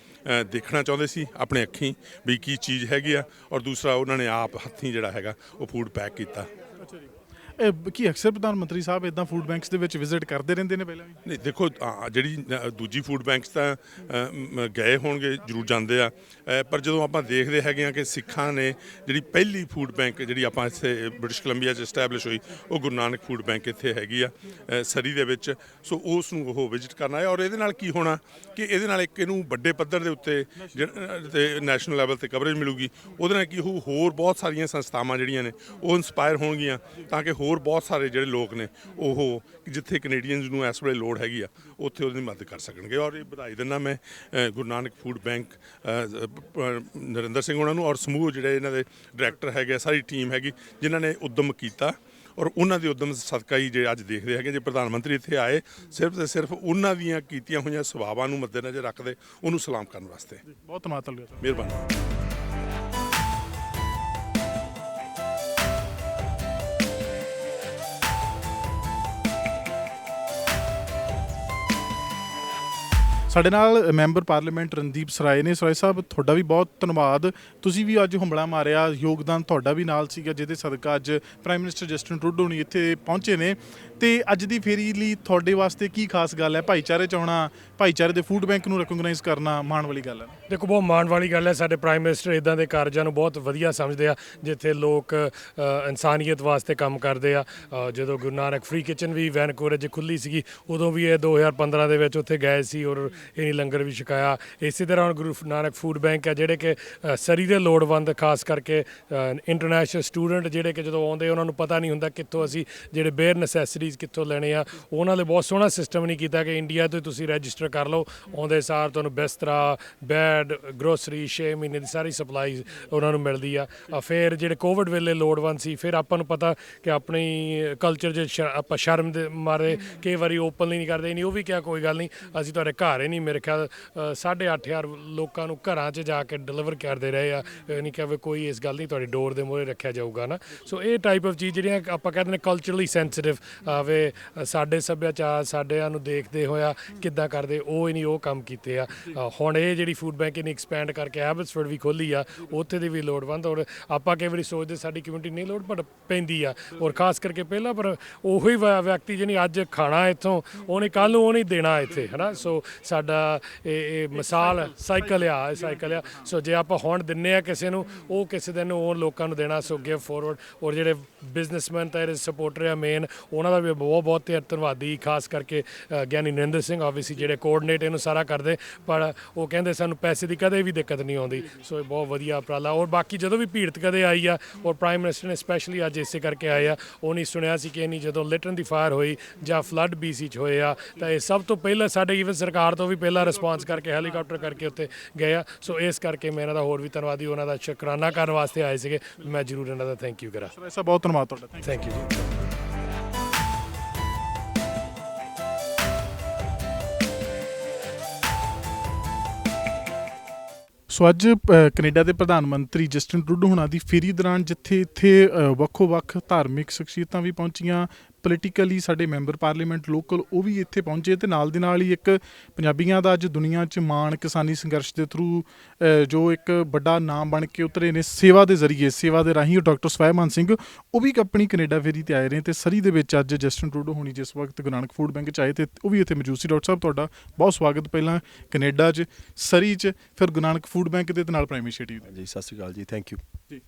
ਦੇਖਣਾ ਚਾਹੁੰਦੇ ਸੀ ਆਪਣੇ ਅੱਖੀਂ ਵੀ ਕੀ ਚੀਜ਼ ਹੈਗੀ ਆ, ਔਰ ਦੂਸਰਾ ਉਹਨਾਂ ਨੇ ਆਪ ਹੱਥੀਂ ਜਿਹੜਾ ਹੈਗਾ ਉਹ ਫੂਡ ਪੈਕ ਕੀਤਾ। ਕੀ ਅਕਸਰ ਪ੍ਰਧਾਨ ਮੰਤਰੀ ਸਾਹਿਬ ਇਦਾਂ ਫੂਡ ਬੈਂਕਸ ਦੇ ਵਿੱਚ ਵਿਜ਼ਿਟ ਕਰਦੇ ਰਹਿੰਦੇ ਨੇ ਪਹਿਲਾਂ ਵੀ? ਨਹੀਂ, ਦੇਖੋ ਜਿਹੜੀ ਦੂਜੀ ਫੂਡ ਬੈਂਕਸ ਤਾਂ ਗਏ ਹੋਣਗੇ, ਜ਼ਰੂਰ ਜਾਂਦੇ ਆ, ਪਰ ਜਦੋਂ ਆਪਾਂ ਦੇਖਦੇ ਹੈਗੇ ਆ ਕਿ ਸਿੱਖਾਂ ਨੇ ਜਿਹੜੀ ਪਹਿਲੀ ਫੂਡ ਬੈਂਕ ਜਿਹੜੀ ਆਪਾਂ ਇੱਥੇ ਬ੍ਰਿਟਿਸ਼ ਕੋਲੰਬੀਆ 'ਚ ਐਸਟੈਬਲਿਸ਼ ਹੋਈ, ਉਹ ਗੁਰੂ ਨਾਨਕ ਫੂਡ ਬੈਂਕ ਇੱਥੇ ਹੈਗੀ ਆ ਸਰੀ ਦੇ ਵਿੱਚ। ਸੋ ਉਸ ਨੂੰ ਉਹ ਵਿਜ਼ਿਟ ਕਰਨਾ ਹੈ ਔਰ ਇਹਦੇ ਨਾਲ ਕੀ ਹੋਣਾ ਕਿ ਇਹਦੇ ਨਾਲ ਇੱਕ ਇਹਨੂੰ ਵੱਡੇ ਪੱਧਰ ਦੇ ਉੱਤੇ ਤੇ ਨੈਸ਼ਨਲ ਲੈਵਲ 'ਤੇ ਕਵਰੇਜ ਮਿਲੂਗੀ। ਉਹਦੇ ਨਾਲ ਕੀ ਉਹ ਹੋਰ ਬਹੁਤ ਸਾਰੀਆਂ ਸੰਸਥਾਵਾਂ ਜਿਹੜੀਆਂ ਨੇ ਉਹ ਇੰਸਪਾਇਰ ਹੋਣਗੀਆਂ ਤਾਂ ਕਿ ਹੋਰ ਬਹੁਤ ਸਾਰੇ ਜਿਹੜੇ ਲੋਕ ਨੇ ਉਹ ਜਿੱਥੇ ਕੈਨੇਡੀਅਨਸ ਨੂੰ ਇਸ ਵੇਲੇ ਲੋੜ ਹੈਗੀ ਆ ਉੱਥੇ ਉਹਦੀ ਮਦਦ ਕਰ ਸਕਣਗੇ। ਔਰ ਇਹ ਵਧਾਈ ਦਿੰਦਾ ਮੈਂ ਗੁਰੂ ਨਾਨਕ ਫੂਡ ਬੈਂਕ ਨਰਿੰਦਰ ਸਿੰਘ ਉਹਨਾਂ ਨੂੰ ਔਰ ਸਮੂਹ ਜਿਹੜੇ ਇਹਨਾਂ ਦੇ ਡਾਇਰੈਕਟਰ ਹੈਗੇ, ਸਾਰੀ ਟੀਮ ਹੈਗੀ ਜਿਨ੍ਹਾਂ ਨੇ ਉਦਮ ਕੀਤਾ ਔਰ ਉਹਨਾਂ ਦੇ ਉਦਮ ਸਦਕਾ ਹੀ ਜੇ ਅੱਜ ਦੇਖਦੇ ਹੈਗੇ ਜੇ ਪ੍ਰਧਾਨ ਮੰਤਰੀ ਇੱਥੇ ਆਏ ਸਿਰਫ ਤੇ ਸਿਰਫ ਉਹਨਾਂ ਦੀਆਂ ਕੀਤੀਆਂ ਹੋਈਆਂ ਸੇਵਾਵਾਂ ਨੂੰ ਮੱਦੇਨਜ਼ਰ ਰੱਖਦੇ ਉਹਨੂੰ ਸਲਾਮ ਕਰਨ ਵਾਸਤੇ। ਬਹੁਤ ਧੰਨਵਾਦ ਤੁਹਾਡਾ। ਮਿਹਰਬਾਨੀ। ਸਾਡੇ ਨਾਲ ਮੈਂਬਰ ਪਾਰਲੀਮੈਂਟ ਰਣਦੀਪ ਸਰਾਏ ਨੇ। ਸਰਾਏ ਸਾਹਿਬ, ਤੁਹਾਡਾ ਵੀ ਬਹੁਤ ਧੰਨਵਾਦ। ਤੁਸੀਂ ਵੀ ਅੱਜ ਹੰਬਲਾ ਮਾਰਿਆ, ਯੋਗਦਾਨ ਤੁਹਾਡਾ ਵੀ ਨਾਲ ਸੀਗਾ, ਜਿਹਦੇ ਸਦਕਾ ਅੱਜ ਪ੍ਰਾਈਮ ਮਿਨਿਸਟਰ ਜਸਟਿਨ ਟਰੂਡੋ ਨਹੀਂ ਇੱਥੇ ਪਹੁੰਚੇ ਨੇ। ਤੇ ਅੱਜ ਦੀ ਫੇਰੀ ਲਈ ਤੁਹਾਡੇ ਵਾਸਤੇ ਕੀ ਖਾਸ ਗੱਲ ਹੈ? ਭਾਈਚਾਰੇ 'ਚ ਆਉਣਾ, ਭਾਈਚਾਰੇ ਦੇ ਫੂਡ ਬੈਂਕ ਨੂੰ ਰੈਕੋਗਨਾਈਜ਼ ਕਰਨਾ ਮਾਣ ਵਾਲੀ ਗੱਲ ਹੈ। ਦੇਖੋ, ਬਹੁਤ ਮਾਣ ਵਾਲੀ ਗੱਲ ਹੈ। ਸਾਡੇ ਪ੍ਰਾਈਮ ਮਿਨਿਸਟਰ ਇਦਾਂ ਦੇ ਕਾਰਜਾਂ ਨੂੰ ਬਹੁਤ ਵਧੀਆ ਸਮਝਦੇ ਆ ਜਿੱਥੇ ਲੋਕ ਇਨਸਾਨੀਅਤ ਵਾਸਤੇ ਕੰਮ ਕਰਦੇ ਆ। ਜਦੋਂ ਗੁਰੂ ਨਾਨਕ ਫ੍ਰੀ ਕਿਚਨ ਵੀ ਵੈਨਕੂਵਰ 'ਚ ਖੁੱਲ੍ਹੀ ਸੀਗੀ, ਉਦੋਂ ਵੀ ਇਹ 2015 ਦੇ ਵਿੱਚ ਉੱਥੇ ਗਏ ਸੀ ਔਰ ਇਹਨੀ ਲੰਗਰ ਵੀ ਛਕਾਇਆ। ਇਸੇ ਤਰ੍ਹਾਂ ਹੁਣ ਗੁਰੂ ਨਾਨਕ ਫੂਡ ਬੈਂਕ ਹੈ ਜਿਹੜੇ ਕਿ ਸਰੀ ਦੇ ਲੋੜਵੰਦ, ਖਾਸ ਕਰਕੇ ਇੰਟਰਨੈਸ਼ਨਲ ਸਟੂਡੈਂਟ ਜਿਹੜੇ ਕਿ ਜਦੋਂ ਆਉਂਦੇ ਉਹਨਾਂ ਨੂੰ ਪਤਾ ਨਹੀਂ ਹੁੰਦਾ ਕਿੱਥੋਂ ਅਸੀਂ ਜਿਹੜੇ ਬੇਅਰ ਨਸੈਸਰੀਜ਼ ਕਿੱਥੋਂ ਲੈਣੇ ਆ। ਉਹਨਾਂ ਲਈ ਬਹੁਤ ਸੋਹਣਾ ਸਿਸਟਮ ਨਹੀਂ ਕੀਤਾ ਕਿ ਇੰਡੀਆ ਤੋਂ ਤੁਸੀਂ ਰਜਿਸਟਰ ਕਰ ਲਓ, ਆਉਂਦੇ ਸਾਰ ਤੁਹਾਨੂੰ ਬਿਸਤਰਾ, ਬੈਡ, ਗਰੋਸਰੀ 6 ਮਹੀਨੇ ਦੀ ਸਾਰੀ ਸਪਲਾਈ ਉਹਨਾਂ ਨੂੰ ਮਿਲਦੀ ਆ। ਫਿਰ ਜਿਹੜੇ ਕੋਵਿਡ ਵੇਲੇ ਲੋੜਵੰਦ ਸੀ, ਫਿਰ ਆਪਾਂ ਨੂੰ ਪਤਾ ਕਿ ਆਪਣੀ ਕਲਚਰ 'ਚ ਆਪਾਂ ਸ਼ਰਮ ਦੇ ਮਾਰੇ ਕਈ ਵਾਰੀ ਓਪਨਲੀ ਨਹੀਂ ਕਰਦੇ। ਨਹੀਂ, ਉਹ ਵੀ ਕਿਹਾ ਕੋਈ ਗੱਲ ਨਹੀਂ, ਅਸੀਂ ਤੁਹਾਡੇ ਘਰ ਹੀ ਨਹੀਂ, ਮੇਰੇ ਖਿਆਲ 8,500 ਲੋਕਾਂ ਨੂੰ ਘਰਾਂ 'ਚ ਜਾ ਕੇ ਡਿਲੀਵਰ ਕਰਦੇ ਰਹੇ ਆ। ਨਹੀਂ ਕਿ ਕੋਈ ਇਸ ਗੱਲ ਨਹੀਂ ਤੁਹਾਡੀ ਡੋਰ ਦੇ ਮੂਹਰੇ ਰੱਖਿਆ ਜਾਊਗਾ ਨਾ। ਸੋ ਇਹ ਟਾਈਪ ਆਫ ਚੀਜ਼ ਜਿਹੜੀਆਂ ਆਪਾਂ ਕਹਿੰਦੇ ਨੇ ਕਲਚਰਲੀ ਸੈਂਸਿਟਿਵ ਵੇ ਸਾਡੇ ਸੱਭਿਆਚਾਰ ਸਾਡਿਆਂ ਨੂੰ ਦੇਖਦੇ ਹੋਇਆ ਕਿੱਦਾਂ ਕਰਦੇ, ਉਹ ਹੀ ਨਹੀਂ ਉਹ ਕੰਮ ਕੀਤੇ ਆ। ਹੁਣ ਇਹ ਜਿਹੜੀ ਫੂਡ ਬੈਂਕ ਇਹਨੇ ਐਕਸਪੈਂਡ ਕਰਕੇ ਐਬਸਫੋਰਡ ਵੀ ਖੋਲ੍ਹੀ ਆ, ਉੱਥੇ ਦੀ ਵੀ ਲੋੜਵੰਦ। ਔਰ ਆਪਾਂ ਕਈ ਵਾਰੀ ਸੋਚਦੇ ਸਾਡੀ ਕਮਿਊਨਿਟੀ ਨਹੀਂ ਲੋੜ ਪਰ ਪੈਂਦੀ ਆ, ਔਰ ਖਾਸ ਕਰਕੇ ਪਹਿਲਾਂ ਪਰ ਉਹੀ ਵਿਅਕਤੀ ਜਿਹਨੇ ਅੱਜ ਖਾਣਾ ਇੱਥੋਂ ਉਹਨੇ ਕੱਲ੍ਹ ਨੂੰ ਉਹ ਨਹੀਂ ਦੇਣਾ ਇੱਥੇ, ਹੈ ਨਾ। ਸੋ ਸਾਡਾ ਇਹ ਮਿਸਾਲ ਸਾਈਕਲ ਆ। ਸੋ ਜੇ ਆਪਾਂ ਹੁਣ ਦਿੰਨੇ ਆ ਕਿਸੇ ਨੂੰ, ਉਹ ਕਿਸੇ ਦਿਨ ਉਹ ਲੋਕਾਂ ਨੂੰ ਦੇਣਾ। ਸੋ ਗਿਵ ਫੋਰਵਰਡ। ਔਰ ਜਿਹੜੇ ਬਿਜ਼ਨਸਮੈਨ ਤਾਂ ਇਹਦੇ ਸਪੋਰਟਰ ਆ ਮੇਨ, ਉਹਨਾਂ ਦਾ ਵੀ ਬਹੁਤ ਧੰਨਵਾਦੀ, ਖਾਸ ਕਰਕੇ ਗਿਆਨੀ ਨਰਿੰਦਰ ਸਿੰਘ ਆਬਵੀਅਸਲੀ ਜਿਹੜੇ ਕੋਆਰਡੀਨੇਟ ਇਹਨੂੰ ਸਾਰਾ ਕਰਦੇ, ਪਰ ਉਹ ਕਹਿੰਦੇ ਸਾਨੂੰ ਪੈਸੇ ਦੀ ਕਦੇ ਵੀ ਦਿੱਕਤ ਨਹੀਂ ਆਉਂਦੀ। ਸੋ ਇਹ ਬਹੁਤ ਵਧੀਆ ਉਪਰਾਲਾ। ਔਰ ਬਾਕੀ ਜਦੋਂ ਵੀ ਭੀੜਤ ਕਦੇ ਆਈ ਆ, ਔਰ ਪ੍ਰਾਈਮ ਮਿਨਿਸਟਰ ਨੇ ਸਪੈਸ਼ਲੀ ਅੱਜ ਇਸੇ ਕਰਕੇ ਆਏ ਆ, ਉਹ ਨਹੀਂ ਸੁਣਿਆ ਸੀ ਕਿ ਨਹੀਂ ਜਦੋਂ ਲਿਟਨ ਦੀ ਫਾਇਰ ਹੋਈ ਜਾਂ ਫਲੱਡ BC 'ਚ ਹੋਏ ਆ, ਤਾਂ ਇਹ ਸਭ ਤੋਂ ਪਹਿਲਾਂ ਸਾਡੇ ਈਵਨ ਸਰਕਾਰ ਤੋਂ ਵੀ ਪਹਿਲਾਂ ਰਿਸਪੌਂਸ ਕਰਕੇ ਹੈਲੀਕਾਪਟਰ ਕਰਕੇ ਉੱਥੇ ਗਏ ਆ। ਸੋ ਇਸ ਕਰਕੇ ਮੈਂ ਇਹਨਾਂ ਦਾ ਹੋਰ ਵੀ ਧੰਨਵਾਦੀ, ਉਹਨਾਂ ਦਾ ਸ਼ੁਕਰਾਨਾ ਕਰਨ ਵਾਸਤੇ ਆਏ ਸੀਗੇ। ਮੈਂ ਜ਼ਰੂਰ ਇਹਨਾਂ ਦਾ ਥੈਂਕ ਯੂ ਕਰਾਂ। ਸਰ, ਬਹੁਤ ਧੰਨਵਾਦ ਤੁਹਾਡਾ। ਥੈਂਕ ਯੂ ਜੀ। ਸੋ ਅੱਜ ਕੈਨੇਡਾ ਦੇ ਪ੍ਰਧਾਨ ਮੰਤਰੀ ਜਸਟਿਨ ਟਰੂਡੋ ਹੋਣਾ ਦੀ ਫੇਰੀ ਦੌਰਾਨ ਜਿੱਥੇ ਇੱਥੇ ਵੱਖੋ-ਵੱਖ ਧਾਰਮਿਕ ਸ਼ਖਸੀਅਤਾਂ ਵੀ ਪਹੁੰਚੀਆਂ, ਪੋਲੀਟੀਕਲੀ ਸਾਡੇ ਮੈਂਬਰ ਪਾਰਲੀਮੈਂਟ ਲੋਕਲ ਉਹ ਵੀ ਇੱਥੇ ਪਹੁੰਚੇ, ਤੇ ਨਾਲ ਦੀ ਨਾਲ ਹੀ ਇੱਕ ਪੰਜਾਬੀਆਂ ਦਾ ਅੱਜ ਦੁਨੀਆ 'ਚ ਮਾਣ ਕਿਸਾਨੀ ਸੰਘਰਸ਼ ਦੇ ਥਰੂ ਜੋ ਇੱਕ ਵੱਡਾ ਨਾਮ ਬਣ ਕੇ ਉਤਰੇ ਨੇ ਸੇਵਾ ਦੇ ਜ਼ਰੀਏ, ਸੇਵਾ ਦੇ ਰਾਹੀਂ, ਡਾਕਟਰ ਸਵੈਮਾਨ ਸਿੰਘ ਉਹ ਵੀ ਆਪਣੀ ਕੈਨੇਡਾ ਫੇਰੀ ਤੇ ਆਏ ਨੇ। ਤੇ ਸਰੀ ਦੇ ਵਿੱਚ ਅੱਜ ਜਸਟਿਨ ਟਰੂਡੋ ਹੋਣੀ ਜਿਸ ਵਕਤ ਗੁਰੂ ਨਾਨਕ ਫੂਡ ਬੈਂਕ 'ਚ ਆਏ ਤੇ ਉਹ ਵੀ ਇੱਥੇ ਮੌਜੂਦ ਸੀ। ਡਾਕਟਰ ਸਾਹਿਬ, ਤੁਹਾਡਾ ਬਹੁਤ ਸਵਾਗਤ ਪਹਿਲਾਂ ਕੈਨੇਡਾ 'ਚ, ਸਰੀ 'ਚ, ਫਿਰ ਗੁਰੂ ਨਾਨਕ ਫੂਡ ਬੈਂਕ ਦੇ ਨਾਲ ਪ੍ਰਾਈਮ ਇਨੀਸ਼ੀਏਟਿਵ ਜੀ। ਸਤਿ ਸ਼੍ਰੀ ਅਕਾਲ ਜੀ, ਥੈਂਕ ਯੂ ਜੀ।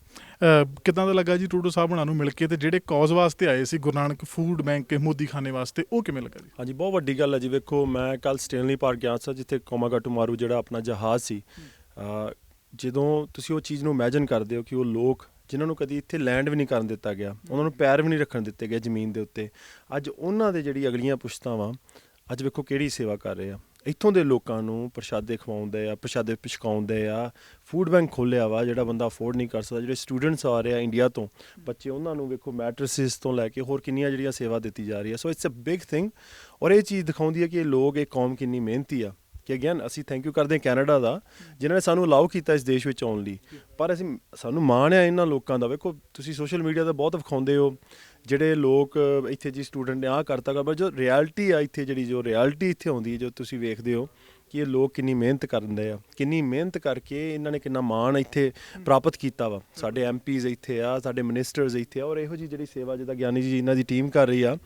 ਕਿੱਦਾਂ ਦਾ ਲੱਗਾ ਜੀ ਟਰੂਡੋ ਸਾਹਿਬ ਹੁਣਾਂ ਨੂੰ ਮਿਲ ਕੇ, ਤੇ ਜਿਹੜੇ ਕੌਜ਼ ਵਾਸਤੇ ਆਏ ਸੀ ਗੁਰੂ ਨਾਨਕ ਫੂਡ ਬੈਂਕ ਮੋਦੀ ਖਾਨੇ ਵਾਸਤੇ, ਉਹ ਕਿਵੇਂ ਲੱਗਾ ਜੀ? ਹਾਂਜੀ, ਬਹੁਤ ਵੱਡੀ ਗੱਲ ਹੈ ਜੀ। ਵੇਖੋ, ਮੈਂ ਕੱਲ ਸਟੈਨਲੀ ਪਾਰਕ ਗਿਆ ਸੀ ਜਿੱਥੇ ਕੋਮਾਗਾਟੂਮਾਰੂ ਜਿਹੜਾ ਆਪਣਾ ਜਹਾਜ਼ ਸੀ। ਜਦੋਂ ਤੁਸੀਂ ਉਹ ਚੀਜ਼ ਨੂੰ ਇਮੈਜਿਨ ਕਰਦੇ ਹੋ ਕਿ ਉਹ ਲੋਕ ਜਿਨ੍ਹਾਂ ਨੂੰ ਕਦੀ ਇੱਥੇ ਲੈਂਡ ਵੀ ਨਹੀਂ ਕਰਨ ਦਿੱਤਾ ਗਿਆ, ਉਹਨਾਂ ਨੂੰ ਪੈਰ ਵੀ ਨਹੀਂ ਰੱਖਣ ਦਿੱਤੇ ਗਏ ਜ਼ਮੀਨ ਦੇ ਉੱਤੇ, ਅੱਜ ਉਹਨਾਂ ਦੇ ਜਿਹੜੀ ਅਗਲੀਆਂ ਪੁਸ਼ਤਾਂ ਵਾ ਅੱਜ ਵੇਖੋ ਕਿਹੜੀ ਸੇਵਾ ਕਰ ਰਹੇ ਆ। ਇੱਥੋਂ ਦੇ ਲੋਕਾਂ ਨੂੰ ਪ੍ਰਸ਼ਾਦੇ ਖਵਾਉਂਦੇ ਆ, ਪ੍ਰਸ਼ਾਦੇ ਪਿਛਕਾਉਂਦੇ ਆ। ਫੂਡ ਬੈਂਕ ਖੋਲ੍ਹਿਆ ਵਾ ਜਿਹੜਾ ਬੰਦਾ ਅਫੋਰਡ ਨਹੀਂ ਕਰ ਸਕਦਾ। ਜਿਹੜੇ ਸਟੂਡੈਂਟਸ ਆ ਰਹੇ ਆ ਇੰਡੀਆ ਤੋਂ ਬੱਚੇ, ਉਹਨਾਂ ਨੂੰ ਵੇਖੋ ਮੈਟਰਸਿਸ ਤੋਂ ਲੈ ਕੇ ਹੋਰ ਕਿੰਨੀਆਂ ਜਿਹੜੀਆਂ ਸੇਵਾ ਦਿੱਤੀ ਜਾ ਰਹੀ ਹੈ। So it's a big thing. ਔਰ ਇਹ ਚੀਜ਼ ਦਿਖਾਉਂਦੀ ਹੈ ਕਿ ਇਹ ਲੋਕ, ਇਹ ਕੌਮ ਕਿੰਨੀ ਮਿਹਨਤੀ ਆ। ਕਿ ਅਗੇਨ ਅਸੀਂ ਥੈਂਕ ਯੂ ਕਰਦੇ ਹਾਂ ਕੈਨੇਡਾ ਦਾ, ਜਿਨ੍ਹਾਂ ਨੇ ਸਾਨੂੰ ਅਲਾਓ ਕੀਤਾ ਇਸ ਦੇਸ਼ ਵਿੱਚ ਆਉਣ ਲਈ। ਪਰ ਸਾਨੂੰ ਮਾਣ ਆ ਇਹਨਾਂ ਲੋਕਾਂ ਦਾ। ਵੇਖੋ, ਤੁਸੀਂ ਸੋਸ਼ਲ ਮੀਡੀਆ 'ਤੇ ਬਹੁਤ ਵਿਖਾਉਂਦੇ ਹੋ ਜਿਹੜੇ ਲੋਕ ਇੱਥੇ ਜੀ ਸਟੂਡੈਂਟ ਨੇ ਆਹ ਕਰਤਾ, ਪਰ ਜੋ ਰਿਐਲਿਟੀ ਆ ਇੱਥੇ, ਜਿਹੜੀ ਜੋ ਰਿਐਲਿਟੀ ਇੱਥੇ ਆਉਂਦੀ ਹੈ, ਜੋ ਤੁਸੀਂ ਵੇਖਦੇ ਹੋ ਕਿ ਇਹ ਲੋਕ ਕਿੰਨੀ ਮਿਹਨਤ ਕਰਦੇ ਆ, ਕਿੰਨੀ ਮਿਹਨਤ ਕਰਕੇ ਇਹਨਾਂ ਨੇ ਕਿੰਨਾ ਮਾਣ ਇੱਥੇ ਪ੍ਰਾਪਤ ਕੀਤਾ ਵਾ। ਸਾਡੇ MPs ਇੱਥੇ ਆ, ਸਾਡੇ ਮਿਨਿਸਟਰਸ ਇੱਥੇ ਆ, ਔਰ ਇਹੋ ਜਿਹੀ ਜਿਹੜੀ ਸੇਵਾ ਜਿੱਦਾਂ ਗਿਆਨੀ ਜੀ ਇਹਨਾਂ ਦੀ ਟੀਮ ਕਰ ਰਹੀ ਆ,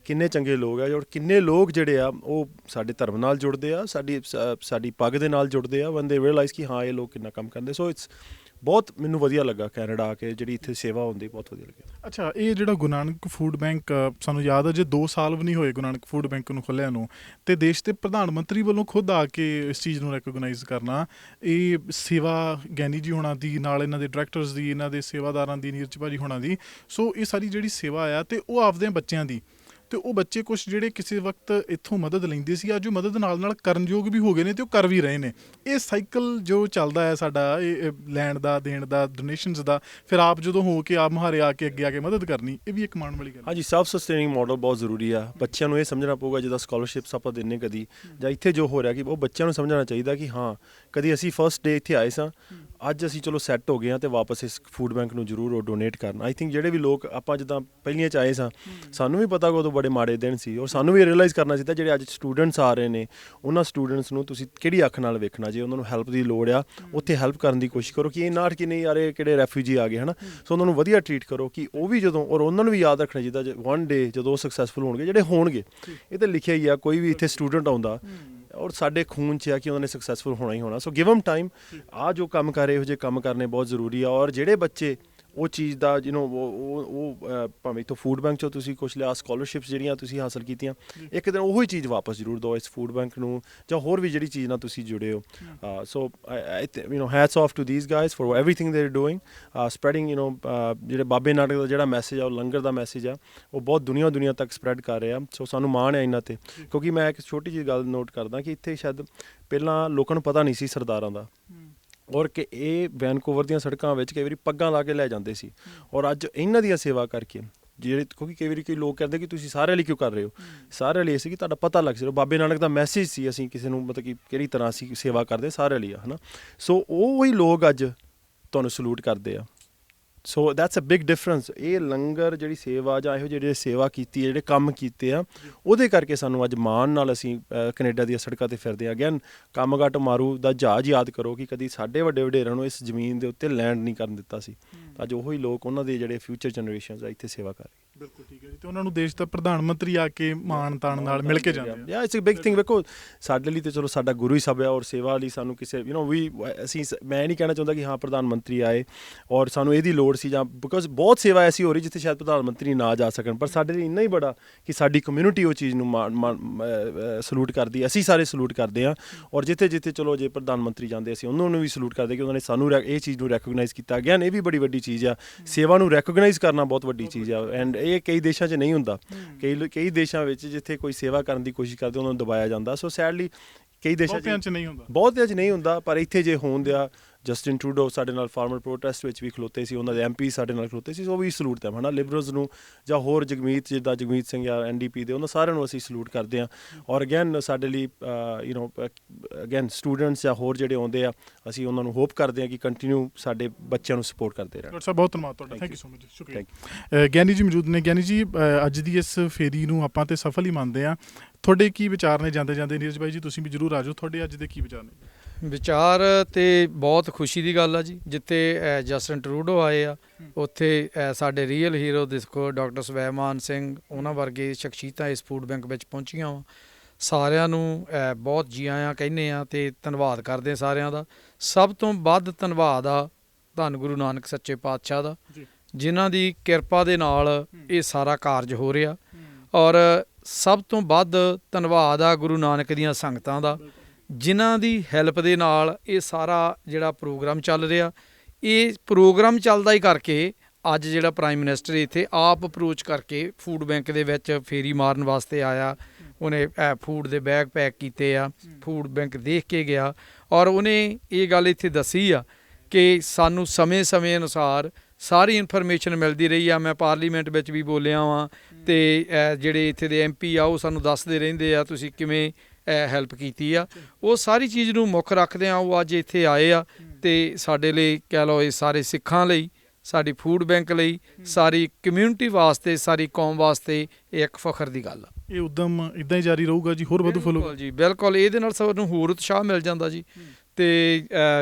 ਕਿੰਨੇ ਚੰਗੇ ਲੋਕ ਆ। ਔਰ ਕਿੰਨੇ ਲੋਕ ਜਿਹੜੇ ਆ ਉਹ ਸਾਡੇ ਧਰਮ ਨਾਲ ਜੁੜਦੇ ਆ, ਸਾਡੀ ਪੱਗ ਦੇ ਨਾਲ ਜੁੜਦੇ ਆ, ਵਨ ਦੇ ਰੀਅਲਾਈਜ਼ ਕਿ ਹਾਂ ਇਹ ਲੋਕ ਕਿੰਨਾ ਕੰਮ ਕਰਦੇ। ਸੋ ਇਟਸ ਬਹੁਤ ਮੈਨੂੰ ਵਧੀਆ ਲੱਗਾ ਕੈਨੇਡਾ ਆ ਕੇ, ਜਿਹੜੀ ਇੱਥੇ ਸੇਵਾ ਹੁੰਦੀ ਬਹੁਤ ਵਧੀਆ ਲੱਗੀ। ਅੱਛਾ, ਇਹ ਜਿਹੜਾ ਗੁਰੂ ਨਾਨਕ ਫੂਡ ਬੈਂਕ ਸਾਨੂੰ ਯਾਦ ਹੈ ਜੇ 2 ਸਾਲ ਵੀ ਨਹੀਂ ਹੋਏ ਗੁਰੂ ਨਾਨਕ ਫੂਡ ਬੈਂਕ ਨੂੰ ਖੋਲ੍ਹਿਆ ਨੂੰ, ਤੇ ਦੇਸ਼ ਦੇ ਪ੍ਰਧਾਨ ਮੰਤਰੀ ਵੱਲੋਂ ਖੁਦ ਆ ਕੇ ਇਸ ਚੀਜ਼ ਨੂੰ ਰੈਕੋਗਨਾਈਜ਼ ਕਰਨਾ, ਇਹ ਸੇਵਾ ਗਿਆਨੀ ਜੀ ਹੋਣਾ ਦੀ, ਨਾਲ ਇਹਨਾਂ ਦੇ ਡਾਇਰੈਕਟਰਸ ਦੀ, ਇਹਨਾਂ ਦੇ ਸੇਵਾਦਾਰਾਂ ਦੀ, ਨੀਰਜ ਭਾਜੀ ਹੋਣਾ ਦੀ। ਸੋ ਇਹ ਸਾਰੀ ਜਿਹੜੀ ਸੇਵਾ ਆ ਤੇ ਉਹ ਆਪਦੇ ਬੱਚਿਆਂ ਦੀ ਤੇ ਉਹ ਬੱਚੇ ਕੁਝ ਜਿਹੜੇ ਕਿਸੇ ਵਕਤ ਇੱਥੋਂ ਮਦਦ ਲੈਂਦੇ ਸੀ ਅੱਜ ਉਹ ਮਦਦ ਨਾਲ ਕਰਨਯੋਗ ਵੀ ਹੋ ਗਏ ਨੇ ਤੇ ਉਹ ਕਰ ਵੀ ਰਹੇ ਨੇ। ਇਹ ਸਾਈਕਲ ਜੋ ਚੱਲਦਾ ਹੈ ਸਾਡਾ ਇਹ ਲੈਣ ਦਾ ਦੇਣ ਦਾ ਡੋਨੇਸ਼ਨਸ ਦਾ, ਫਿਰ ਆਪ ਜਦੋਂ ਹੋ ਕੇ ਆਪ ਮੁਹਾਰੇ ਆ ਕੇ ਅੱਗੇ ਆ ਕੇ ਮਦਦ ਕਰਨੀ, ਇਹ ਵੀ ਇੱਕ ਮਾਣ ਵਾਲੀ ਗੱਲ। ਹਾਂਜੀ, ਸੈਲਫ ਸਸਟੇਨਿੰਗ ਮਾਡਲ ਬਹੁਤ ਜ਼ਰੂਰੀ ਆ। ਬੱਚਿਆਂ ਨੂੰ ਇਹ ਸਮਝਣਾ ਪਊਗਾ ਜਿੱਦਾਂ ਸਕਾਲਰਸ਼ਿਪਸ ਆਪਾਂ ਦਿੰਨੇ ਕਦੀ ਜਾਂ ਇੱਥੇ ਜੋ ਹੋ ਰਿਹਾ ਕਿ ਉਹ ਬੱਚਿਆਂ ਨੂੰ ਸਮਝਣਾ ਚਾਹੀਦਾ ਕਿ ਹਾਂ ਕਦੀ ਅਸੀਂ ਫਸਟ ਡੇ ਇੱਥੇ ਆਏ ਸਾਂ, ਅੱਜ ਅਸੀਂ ਚਲੋ ਸੈੱਟ ਹੋ ਗਏ ਹਾਂ ਤੇ ਵਾਪਸ ਇਸ ਫੂਡ ਬੈਂਕ ਨੂੰ ਜ਼ਰੂਰ ਉਹ ਡੋਨੇਟ ਕਰਨ। ਆਈ ਥਿੰਕ ਜਿਹੜੇ ਵੀ ਲੋਕ ਆਪਾਂ ਜਿੱਦਾਂ ਪਹਿਲੀਆਂ 'ਚ ਆਏ ਸਾਂ ਸਾਨੂੰ ਵੀ ਪਤਾ ਕਿ ਉਦੋਂ ਬੜੇ ਮਾੜੇ ਦਿਨ ਸੀ ਔਰ ਸਾਨੂੰ ਵੀ ਰਿਅਲਾਈਜ਼ ਕਰਨਾ ਚਾਹੀਦਾ ਜਿਹੜੇ ਅੱਜ ਸਟੂਡੈਂਟਸ ਆ ਰਹੇ ਨੇ ਉਹਨਾਂ ਸਟੂਡੈਂਟਸ ਨੂੰ ਤੁਸੀਂ ਕਿਹੜੀ ਅੱਖ ਨਾਲ ਵੇਖਣਾ। ਜੇ ਉਹਨਾਂ ਨੂੰ ਹੈਲਪ ਦੀ ਲੋੜ ਆ ਉੱਥੇ ਹੈਲਪ ਕਰਨ ਦੀ ਕੋਸ਼ਿਸ਼ ਕਰੋ ਕਿ ਇਹ ਨਾ ਕਿ ਨਹੀਂ ਯਾਰ ਇਹ ਕਿਹੜੇ ਰੈਫਿਊਜੀ ਆ ਗਏ ਹੈ ਨਾ। ਸੋ ਉਹਨਾਂ ਨੂੰ ਵਧੀਆ ਟਰੀਟ ਕਰੋ ਕਿ ਉਹ ਵੀ ਜਦੋਂ ਔਰ ਉਹਨਾਂ ਨੂੰ ਵੀ ਯਾਦ ਰੱਖਣਾ ਚਾਹੀਦਾ ਵਨ ਡੇ ਜਦੋਂ ਉਹ ਸਕਸੈਸਫੁਲ ਹੋਣਗੇ, ਜਿਹੜੇ ਹੋਣਗੇ ਇਹ ਤਾਂ ਲਿਖਿਆ ਹੀ ਆ ਕੋਈ ਵੀ ਇੱਥੇ ਸਟੂਡੈਂਟ ਆਉਂਦਾ ਔਰ ਸਾਡੇ ਖੂਨ 'ਚ ਆ ਕਿ ਉਹਨਾਂ ਨੇ ਸਕਸੈਸਫੁਲ ਹੋਣਾ ਹੀ ਹੋਣਾ। ਸੋ ਗਿਵ them ਟਾਈਮ। ਆ ਜੋ ਕੰਮ ਕਰ ਰਹੇ ਇਹੋ ਜਿਹੇ ਕੰਮ ਕਰਨੇ ਬਹੁਤ ਜ਼ਰੂਰੀ ਆ ਔਰ ਜਿਹੜੇ ਬੱਚੇ ਉਹ ਚੀਜ਼ ਦਾ ਉਹ ਭਾਵੇਂ ਇੱਥੋਂ ਫੂਡ ਬੈਂਕ 'ਚੋਂ ਤੁਸੀਂ ਕੁਛ ਲਿਆ ਸਕਾਲਰਸ਼ਿਪਸ ਜਿਹੜੀਆਂ ਤੁਸੀਂ ਹਾਸਲ ਕੀਤੀਆਂ ਇੱਕ ਦਿਨ ਉਹੀ ਚੀਜ਼ ਵਾਪਸ ਜ਼ਰੂਰ ਦਿਓ ਇਸ ਫੂਡ ਬੈਂਕ ਨੂੰ ਜਾਂ ਹੋਰ ਵੀ ਜਿਹੜੀ ਚੀਜ਼ ਨਾਲ ਤੁਸੀਂ ਜੁੜੇ ਹੋ। So hats off to these guys for everything they are doing spreading ਜਿਹੜੇ ਬਾਬੇ ਨਾਨਕ ਦਾ ਜਿਹੜਾ ਮੈਸੇਜ ਆ ਉਹ ਲੰਗਰ ਦਾ ਮੈਸੇਜ ਆ ਉਹ ਬਹੁਤ ਦੁਨੀਆ ਤੱਕ ਸਪਰੈਡ ਕਰ ਰਹੇ ਆ। ਸੋ ਸਾਨੂੰ ਮਾਣ ਹੈ ਇਹਨਾਂ 'ਤੇ ਕਿਉਂਕਿ ਮੈਂ ਇੱਕ ਛੋਟੀ ਜਿਹੀ ਗੱਲ ਨੋਟ ਕਰਦਾ ਕਿ ਇੱਥੇ ਸ਼ਾਇਦ ਪਹਿਲਾਂ ਲੋਕਾਂ ਨੂੰ ਪਤਾ ਨਹੀਂ ਸੀ ਸਰਦਾਰਾਂ ਦਾ ਔਰ ਕਿ ਇਹ ਵੈਨਕੂਵਰ ਦੀਆਂ ਸੜਕਾਂ ਵਿੱਚ ਕਈ ਵਾਰੀ ਪੱਗਾਂ ਲਾ ਕੇ ਲੈ ਜਾਂਦੇ ਸੀ ਔਰ ਅੱਜ ਇਹਨਾਂ ਦੀਆਂ ਸੇਵਾ ਕਰਕੇ ਜਿਹੜੇ ਕਿਉਂਕਿ ਕਈ ਵਾਰੀ ਕਈ ਲੋਕ ਕਹਿੰਦੇ ਕਿ ਤੁਸੀਂ ਸਾਰਿਆਂ ਲਈ ਕਿਉਂ ਕਰ ਰਹੇ ਹੋ, ਸਾਰਿਆਂ ਲਈ ਇਹ ਸੀ ਕਿ ਤੁਹਾਡਾ ਪਤਾ ਲੱਗ ਸਕੇ। ਬਾਬੇ ਨਾਨਕ ਦਾ ਮੈਸੇਜ ਸੀ ਅਸੀਂ ਕਿਸੇ ਨੂੰ ਮਤਲਬ ਕਿ ਕਿਹੜੀ ਤਰ੍ਹਾਂ ਅਸੀਂ ਸੇਵਾ ਕਰਦੇ ਸਾਰਿਆਂ ਲਈ ਆ ਹੈ ਨਾ। ਸੋ ਉਹ ਹੀ ਲੋਕ ਅੱਜ ਤੁਹਾਨੂੰ ਸਲੂਟ ਕਰਦੇ ਆ। So that's a big difference. ਇਹ ਲੰਗਰ ਜਿਹੜੀ ਸੇਵਾ ਜਾਂ ਇਹੋ ਜਿਹੜੇ ਸੇਵਾ ਕੀਤੀ ਹੈ ਜਿਹੜੇ ਕੰਮ ਕੀਤੇ ਆ ਉਹਦੇ ਕਰਕੇ ਸਾਨੂੰ ਅੱਜ ਮਾਣ ਨਾਲ ਅਸੀਂ ਕੈਨੇਡਾ ਦੀਆਂ ਸੜਕਾਂ 'ਤੇ ਫਿਰਦੇ ਹਾਂ। ਅਗੇਨ ਕਾਮਾਗਾਟੂ ਮਾਰੂ ਦਾ ਜਹਾਜ਼ ਯਾਦ ਕਰੋ ਕਿ ਕਦੀ ਸਾਡੇ ਵੱਡੇ ਵਡੇਰਿਆਂ ਨੂੰ ਇਸ ਜ਼ਮੀਨ ਦੇ ਉੱਤੇ ਲੈਂਡ ਨਹੀਂ ਕਰਨ ਦਿੱਤਾ ਸੀ। ਅੱਜ ਉਹੀ ਲੋਕ ਉਹਨਾਂ ਦੇ ਜਿਹੜੇ ਫਿਊਚਰ ਜਨਰੇਸ਼ਨਸ ਆ ਇੱਥੇ ਸੇਵਾ ਕਰ ਰਹੇ। ਬਿਲਕੁਲ ਠੀਕ ਹੈ ਜੀ। ਤੇ ਉਹਨਾਂ ਨੂੰ ਦੇਸ਼ ਦਾ ਪ੍ਰਧਾਨ ਮੰਤਰੀ ਆ ਕੇ ਮਾਣ ਤਾਣ ਨਾਲ ਮਿਲ ਕੇ ਜਾਂਦੇ ਆ। It's a big thing. ਵੇਖੋ ਸਾਡੇ ਲਈ ਤੇ ਚਲੋ ਸਾਡਾ ਗੁਰੂ ਹੀ ਸਭ ਆ ਔਰ ਸੇਵਾ ਲਈ ਸਾਨੂੰ ਕਿਸੇ ਅਸੀਂ ਮੈਂ ਨਹੀਂ ਕਹਿਣਾ ਚਾਹੁੰਦਾ ਕਿ ਹਾਂ ਪ੍ਰਧਾਨ ਮੰਤਰੀ ਆਏ ਔਰ ਸਾਨੂੰ ਇਹਦੀ ਲੋੜ ਸੀ ਜਾਂ ਬਿਕੋਜ਼ ਬਹੁਤ ਸੇਵਾ ਐਸੀ ਹੋ ਰਹੀ ਜਿੱਥੇ ਸ਼ਾਇਦ ਪ੍ਰਧਾਨ ਮੰਤਰੀ ਨਾ ਜਾ ਸਕਣ ਪਰ ਸਾਡੇ ਲਈ ਇੰਨਾ ਹੀ ਬੜਾ ਕਿ ਸਾਡੀ ਕਮਿਊਨਿਟੀ ਉਹ ਚੀਜ਼ ਨੂੰ ਸਲੂਟ ਕਰਦੀ ਹੈ। ਅਸੀਂ ਸਾਰੇ ਸਲੂਟ ਕਰਦੇ ਹਾਂ ਔਰ ਜਿੱਥੇ ਚਲੋ ਜੇ ਪ੍ਰਧਾਨ ਮੰਤਰੀ ਜਾਂਦੇ ਅਸੀਂ ਉਹਨਾਂ ਨੂੰ ਵੀ ਸਲੂਟ ਕਰਦੇ ਕਿ ਉਹਨਾਂ ਨੇ ਸਾਨੂੰ ਇਹ ਚੀਜ਼ ਨੂੰ ਰੈਕੋਗਨਾਈਜ਼ ਕੀਤਾ ਗਿਆ। ਇਹ ਵੀ ਬੜੀ ਵੱਡੀ ਚੀਜ਼ ਆ। ਸੇਵਾ ਨੂੰ ਰੈਕੋਗਨਾਈਜ਼ ਕਰਨਾ ਬਹੁਤ ਵੱਡੀ ਚੀਜ਼ ਆ ਐਂਡ ਇਹ ਕਈ ਦੇਸ਼ਾਂ 'ਚ ਨਹੀਂ ਹੁੰਦਾ। ਕਈ ਦੇਸ਼ਾਂ ਵਿੱਚ ਜਿੱਥੇ ਕੋਈ ਸੇਵਾ ਕਰਨ ਦੀ ਕੋਸ਼ਿਸ਼ ਕਰਦੇ ਉਹਨਾਂ ਨੂੰ ਦਬਾਇਆ ਜਾਂਦਾ। ਸੋ ਸੈਡਲੀ ਕਈ ਦੇਸ਼ਾਂ 'ਚ ਨਹੀਂ ਹੁੰਦਾ ਪਰ ਇੱਥੇ ਜੇ ਹੋਣ ਦਿਆ ਜਸਟਿਨ ਟਰੂਡੋ ਸਾਡੇ ਨਾਲ ਫਾਰਮਰ ਪ੍ਰੋਟੈਸਟ ਵਿੱਚ ਵੀ ਖਲੋਤੇ ਸੀ, ਉਹਨਾਂ ਦੇ MP ਸਾਡੇ ਨਾਲ ਖਲੋਤੇ ਸੀ। ਉਹ ਵੀ ਸਲੂਟ them ਹੈ ਨਾ। ਲਿਬਰਲਸ ਨੂੰ ਜਾਂ ਹੋਰ ਜਗਮੀਤ ਸਿੰਘ ਜਾਂ NDP ਦੇ ਉਹਨਾਂ ਸਾਰਿਆਂ ਨੂੰ ਅਸੀਂ ਸਲੂਟ ਕਰਦੇ ਹਾਂ ਔਰ ਅਗੇਨ ਸਾਡੇ ਲਈ ਅਗੇਨ ਸਟੂਡੈਂਟਸ ਜਾਂ ਹੋਰ ਜਿਹੜੇ ਆਉਂਦੇ ਆ ਅਸੀਂ ਉਹਨਾਂ ਨੂੰ ਹੋਪ ਕਰਦੇ ਹਾਂ ਕਿ ਕੰਟੀਨਿਊ ਸਾਡੇ ਬੱਚਿਆਂ ਨੂੰ ਸਪੋਰਟ ਕਰਦੇ ਰਹਿਣ। ਡਾਕਟਰ ਸਾਹਿਬ ਬਹੁਤ ਧੰਨਵਾਦ ਤੁਹਾਡਾ। Thank you so much. ਸ਼ੁਕਰੀਆ। ਗਿਆਨੀ ਜੀ ਮੌਜੂਦ ਨੇ। ਗਿਆਨੀ ਜੀ ਅੱਜ ਦੀ ਇਸ ਫੇਰੀ ਨੂੰ ਆਪਾਂ ਤੇ ਸਫਲ ਹੀ ਮੰਨਦੇ ਹਾਂ। ਤੁਹਾਡੇ ਕੀ ਵਿਚਾਰ ਨੇ ਜਾਂਦੇ ਨੀਰਜ ਭਾਈ ਜੀ ਤੁਸੀਂ ਵੀ ਜ਼ਰੂਰ ਆ ਜਾਓ। ਤੁਹਾਡੇ ਅੱਜ ਦੇ ਕੀ ਵਿਚਾਰ ਨੇ? ਵਿਚਾਰ ਤੇ ਬਹੁਤ ਖੁਸ਼ੀ ਦੀ ਗੱਲ ਆ ਜੀ। ਜਿੱਥੇ ਜਸਟਿਨ ਟਰੂਡੋ ਆਏ ਆ ਉੱਥੇ ਸਾਡੇ ਰੀਅਲ ਹੀਰੋ ਦੇਖੋ ਡਾਕਟਰ ਸਵੈਮਾਨ ਸਿੰਘ ਉਹਨਾਂ ਵਰਗੇ ਸ਼ਖਸੀਅਤਾਂ ਇਸ ਫੂਡ ਬੈਂਕ ਵਿੱਚ ਪਹੁੰਚੀਆਂ ਵਾ। ਸਾਰਿਆਂ ਨੂੰ ਬਹੁਤ ਜੀ ਆਇਆਂ ਕਹਿੰਦੇ ਆ ਤੇ ਧੰਨਵਾਦ ਕਰਦੇ ਆ ਸਾਰਿਆਂ ਦਾ। ਸਭ ਤੋਂ ਵੱਧ ਧੰਨਵਾਦ ਆ ਧੰਨ ਗੁਰੂ ਨਾਨਕ ਸੱਚੇ ਪਾਤਸ਼ਾਹ ਦਾ ਜਿਨ੍ਹਾਂ ਦੀ ਕਿਰਪਾ ਦੇ ਨਾਲ ਇਹ ਸਾਰਾ ਕਾਰਜ ਹੋ ਰਿਹਾ ਔਰ ਸਭ ਤੋਂ ਵੱਧ ਧੰਨਵਾਦ ਆ ਗੁਰੂ ਨਾਨਕ ਦੀਆਂ ਸੰਗਤਾਂ ਦਾ ਜਿਨ੍ਹਾਂ ਦੀ ਹੈਲਪ ਦੇ ਨਾਲ ਇਹ ਸਾਰਾ ਜਿਹੜਾ ਪ੍ਰੋਗਰਾਮ ਚੱਲ ਰਿਹਾ। ਇਹ ਪ੍ਰੋਗਰਾਮ ਚੱਲਦਾ ਹੀ ਕਰਕੇ ਅੱਜ ਜਿਹੜਾ ਪ੍ਰਾਈਮ ਮਿਨਿਸਟਰ ਇੱਥੇ ਆਪ ਅਪਰੋਚ ਕਰਕੇ ਫੂਡ ਬੈਂਕ ਦੇ ਵਿੱਚ ਫੇਰੀ ਮਾਰਨ ਵਾਸਤੇ ਆਇਆ। ਉਹਨੇ ਫੂਡ ਦੇ ਬੈਗ ਪੈਕ ਕੀਤੇ ਆ, ਫੂਡ ਬੈਂਕ ਦੇਖ ਕੇ ਗਿਆ ਔਰ ਉਹਨੇ ਇਹ ਗੱਲ ਇੱਥੇ ਦੱਸੀ ਆ ਕਿ ਸਾਨੂੰ ਸਮੇਂ ਅਨੁਸਾਰ ਸਾਰੀ ਇਨਫੋਰਮੇਸ਼ਨ ਮਿਲਦੀ ਰਹੀ ਆ। ਮੈਂ ਪਾਰਲੀਮੈਂਟ ਵਿੱਚ ਵੀ ਬੋਲਿਆ ਵਾਂ ਅਤੇ ਜਿਹੜੇ ਇੱਥੇ ਦੇ MP ਆ ਉਹ ਸਾਨੂੰ ਦੱਸਦੇ ਰਹਿੰਦੇ ਆ ਤੁਸੀਂ ਕਿਵੇਂ ਹੈਲਪ ਕੀਤੀ ਆ। ਉਹ ਸਾਰੀ ਚੀਜ਼ ਨੂੰ ਮੁੱਖ ਰੱਖਦੇ ਆ ਉਹ ਅੱਜ ਇੱਥੇ ਆਏ ਆ ਅਤੇ ਸਾਡੇ ਲਈ ਕਹਿ ਲਓ ਇਹ ਸਾਰੇ ਸਿੱਖਾਂ ਲਈ ਸਾਡੀ ਫੂਡ ਬੈਂਕ ਲਈ ਸਾਰੀ ਕਮਿਊਨਿਟੀ ਵਾਸਤੇ ਸਾਰੀ ਕੌਮ ਵਾਸਤੇ ਇਹ ਇੱਕ ਫਖਰ ਦੀ ਗੱਲ ਆ। ਇਹ ਉੱਦਮ ਇੱਦਾਂ ਹੀ ਜਾਰੀ ਰਹੂਗਾ ਜੀ? ਹੋਰ ਵਧੂ ਫੁੱਲੂਗਾ ਜੀ? ਬਿਲਕੁਲ। ਇਹਦੇ ਨਾਲ ਸਾਨੂੰ ਹੋਰ ਉਤਸ਼ਾਹ ਮਿਲ ਜਾਂਦਾ ਜੀ। ਅਤੇ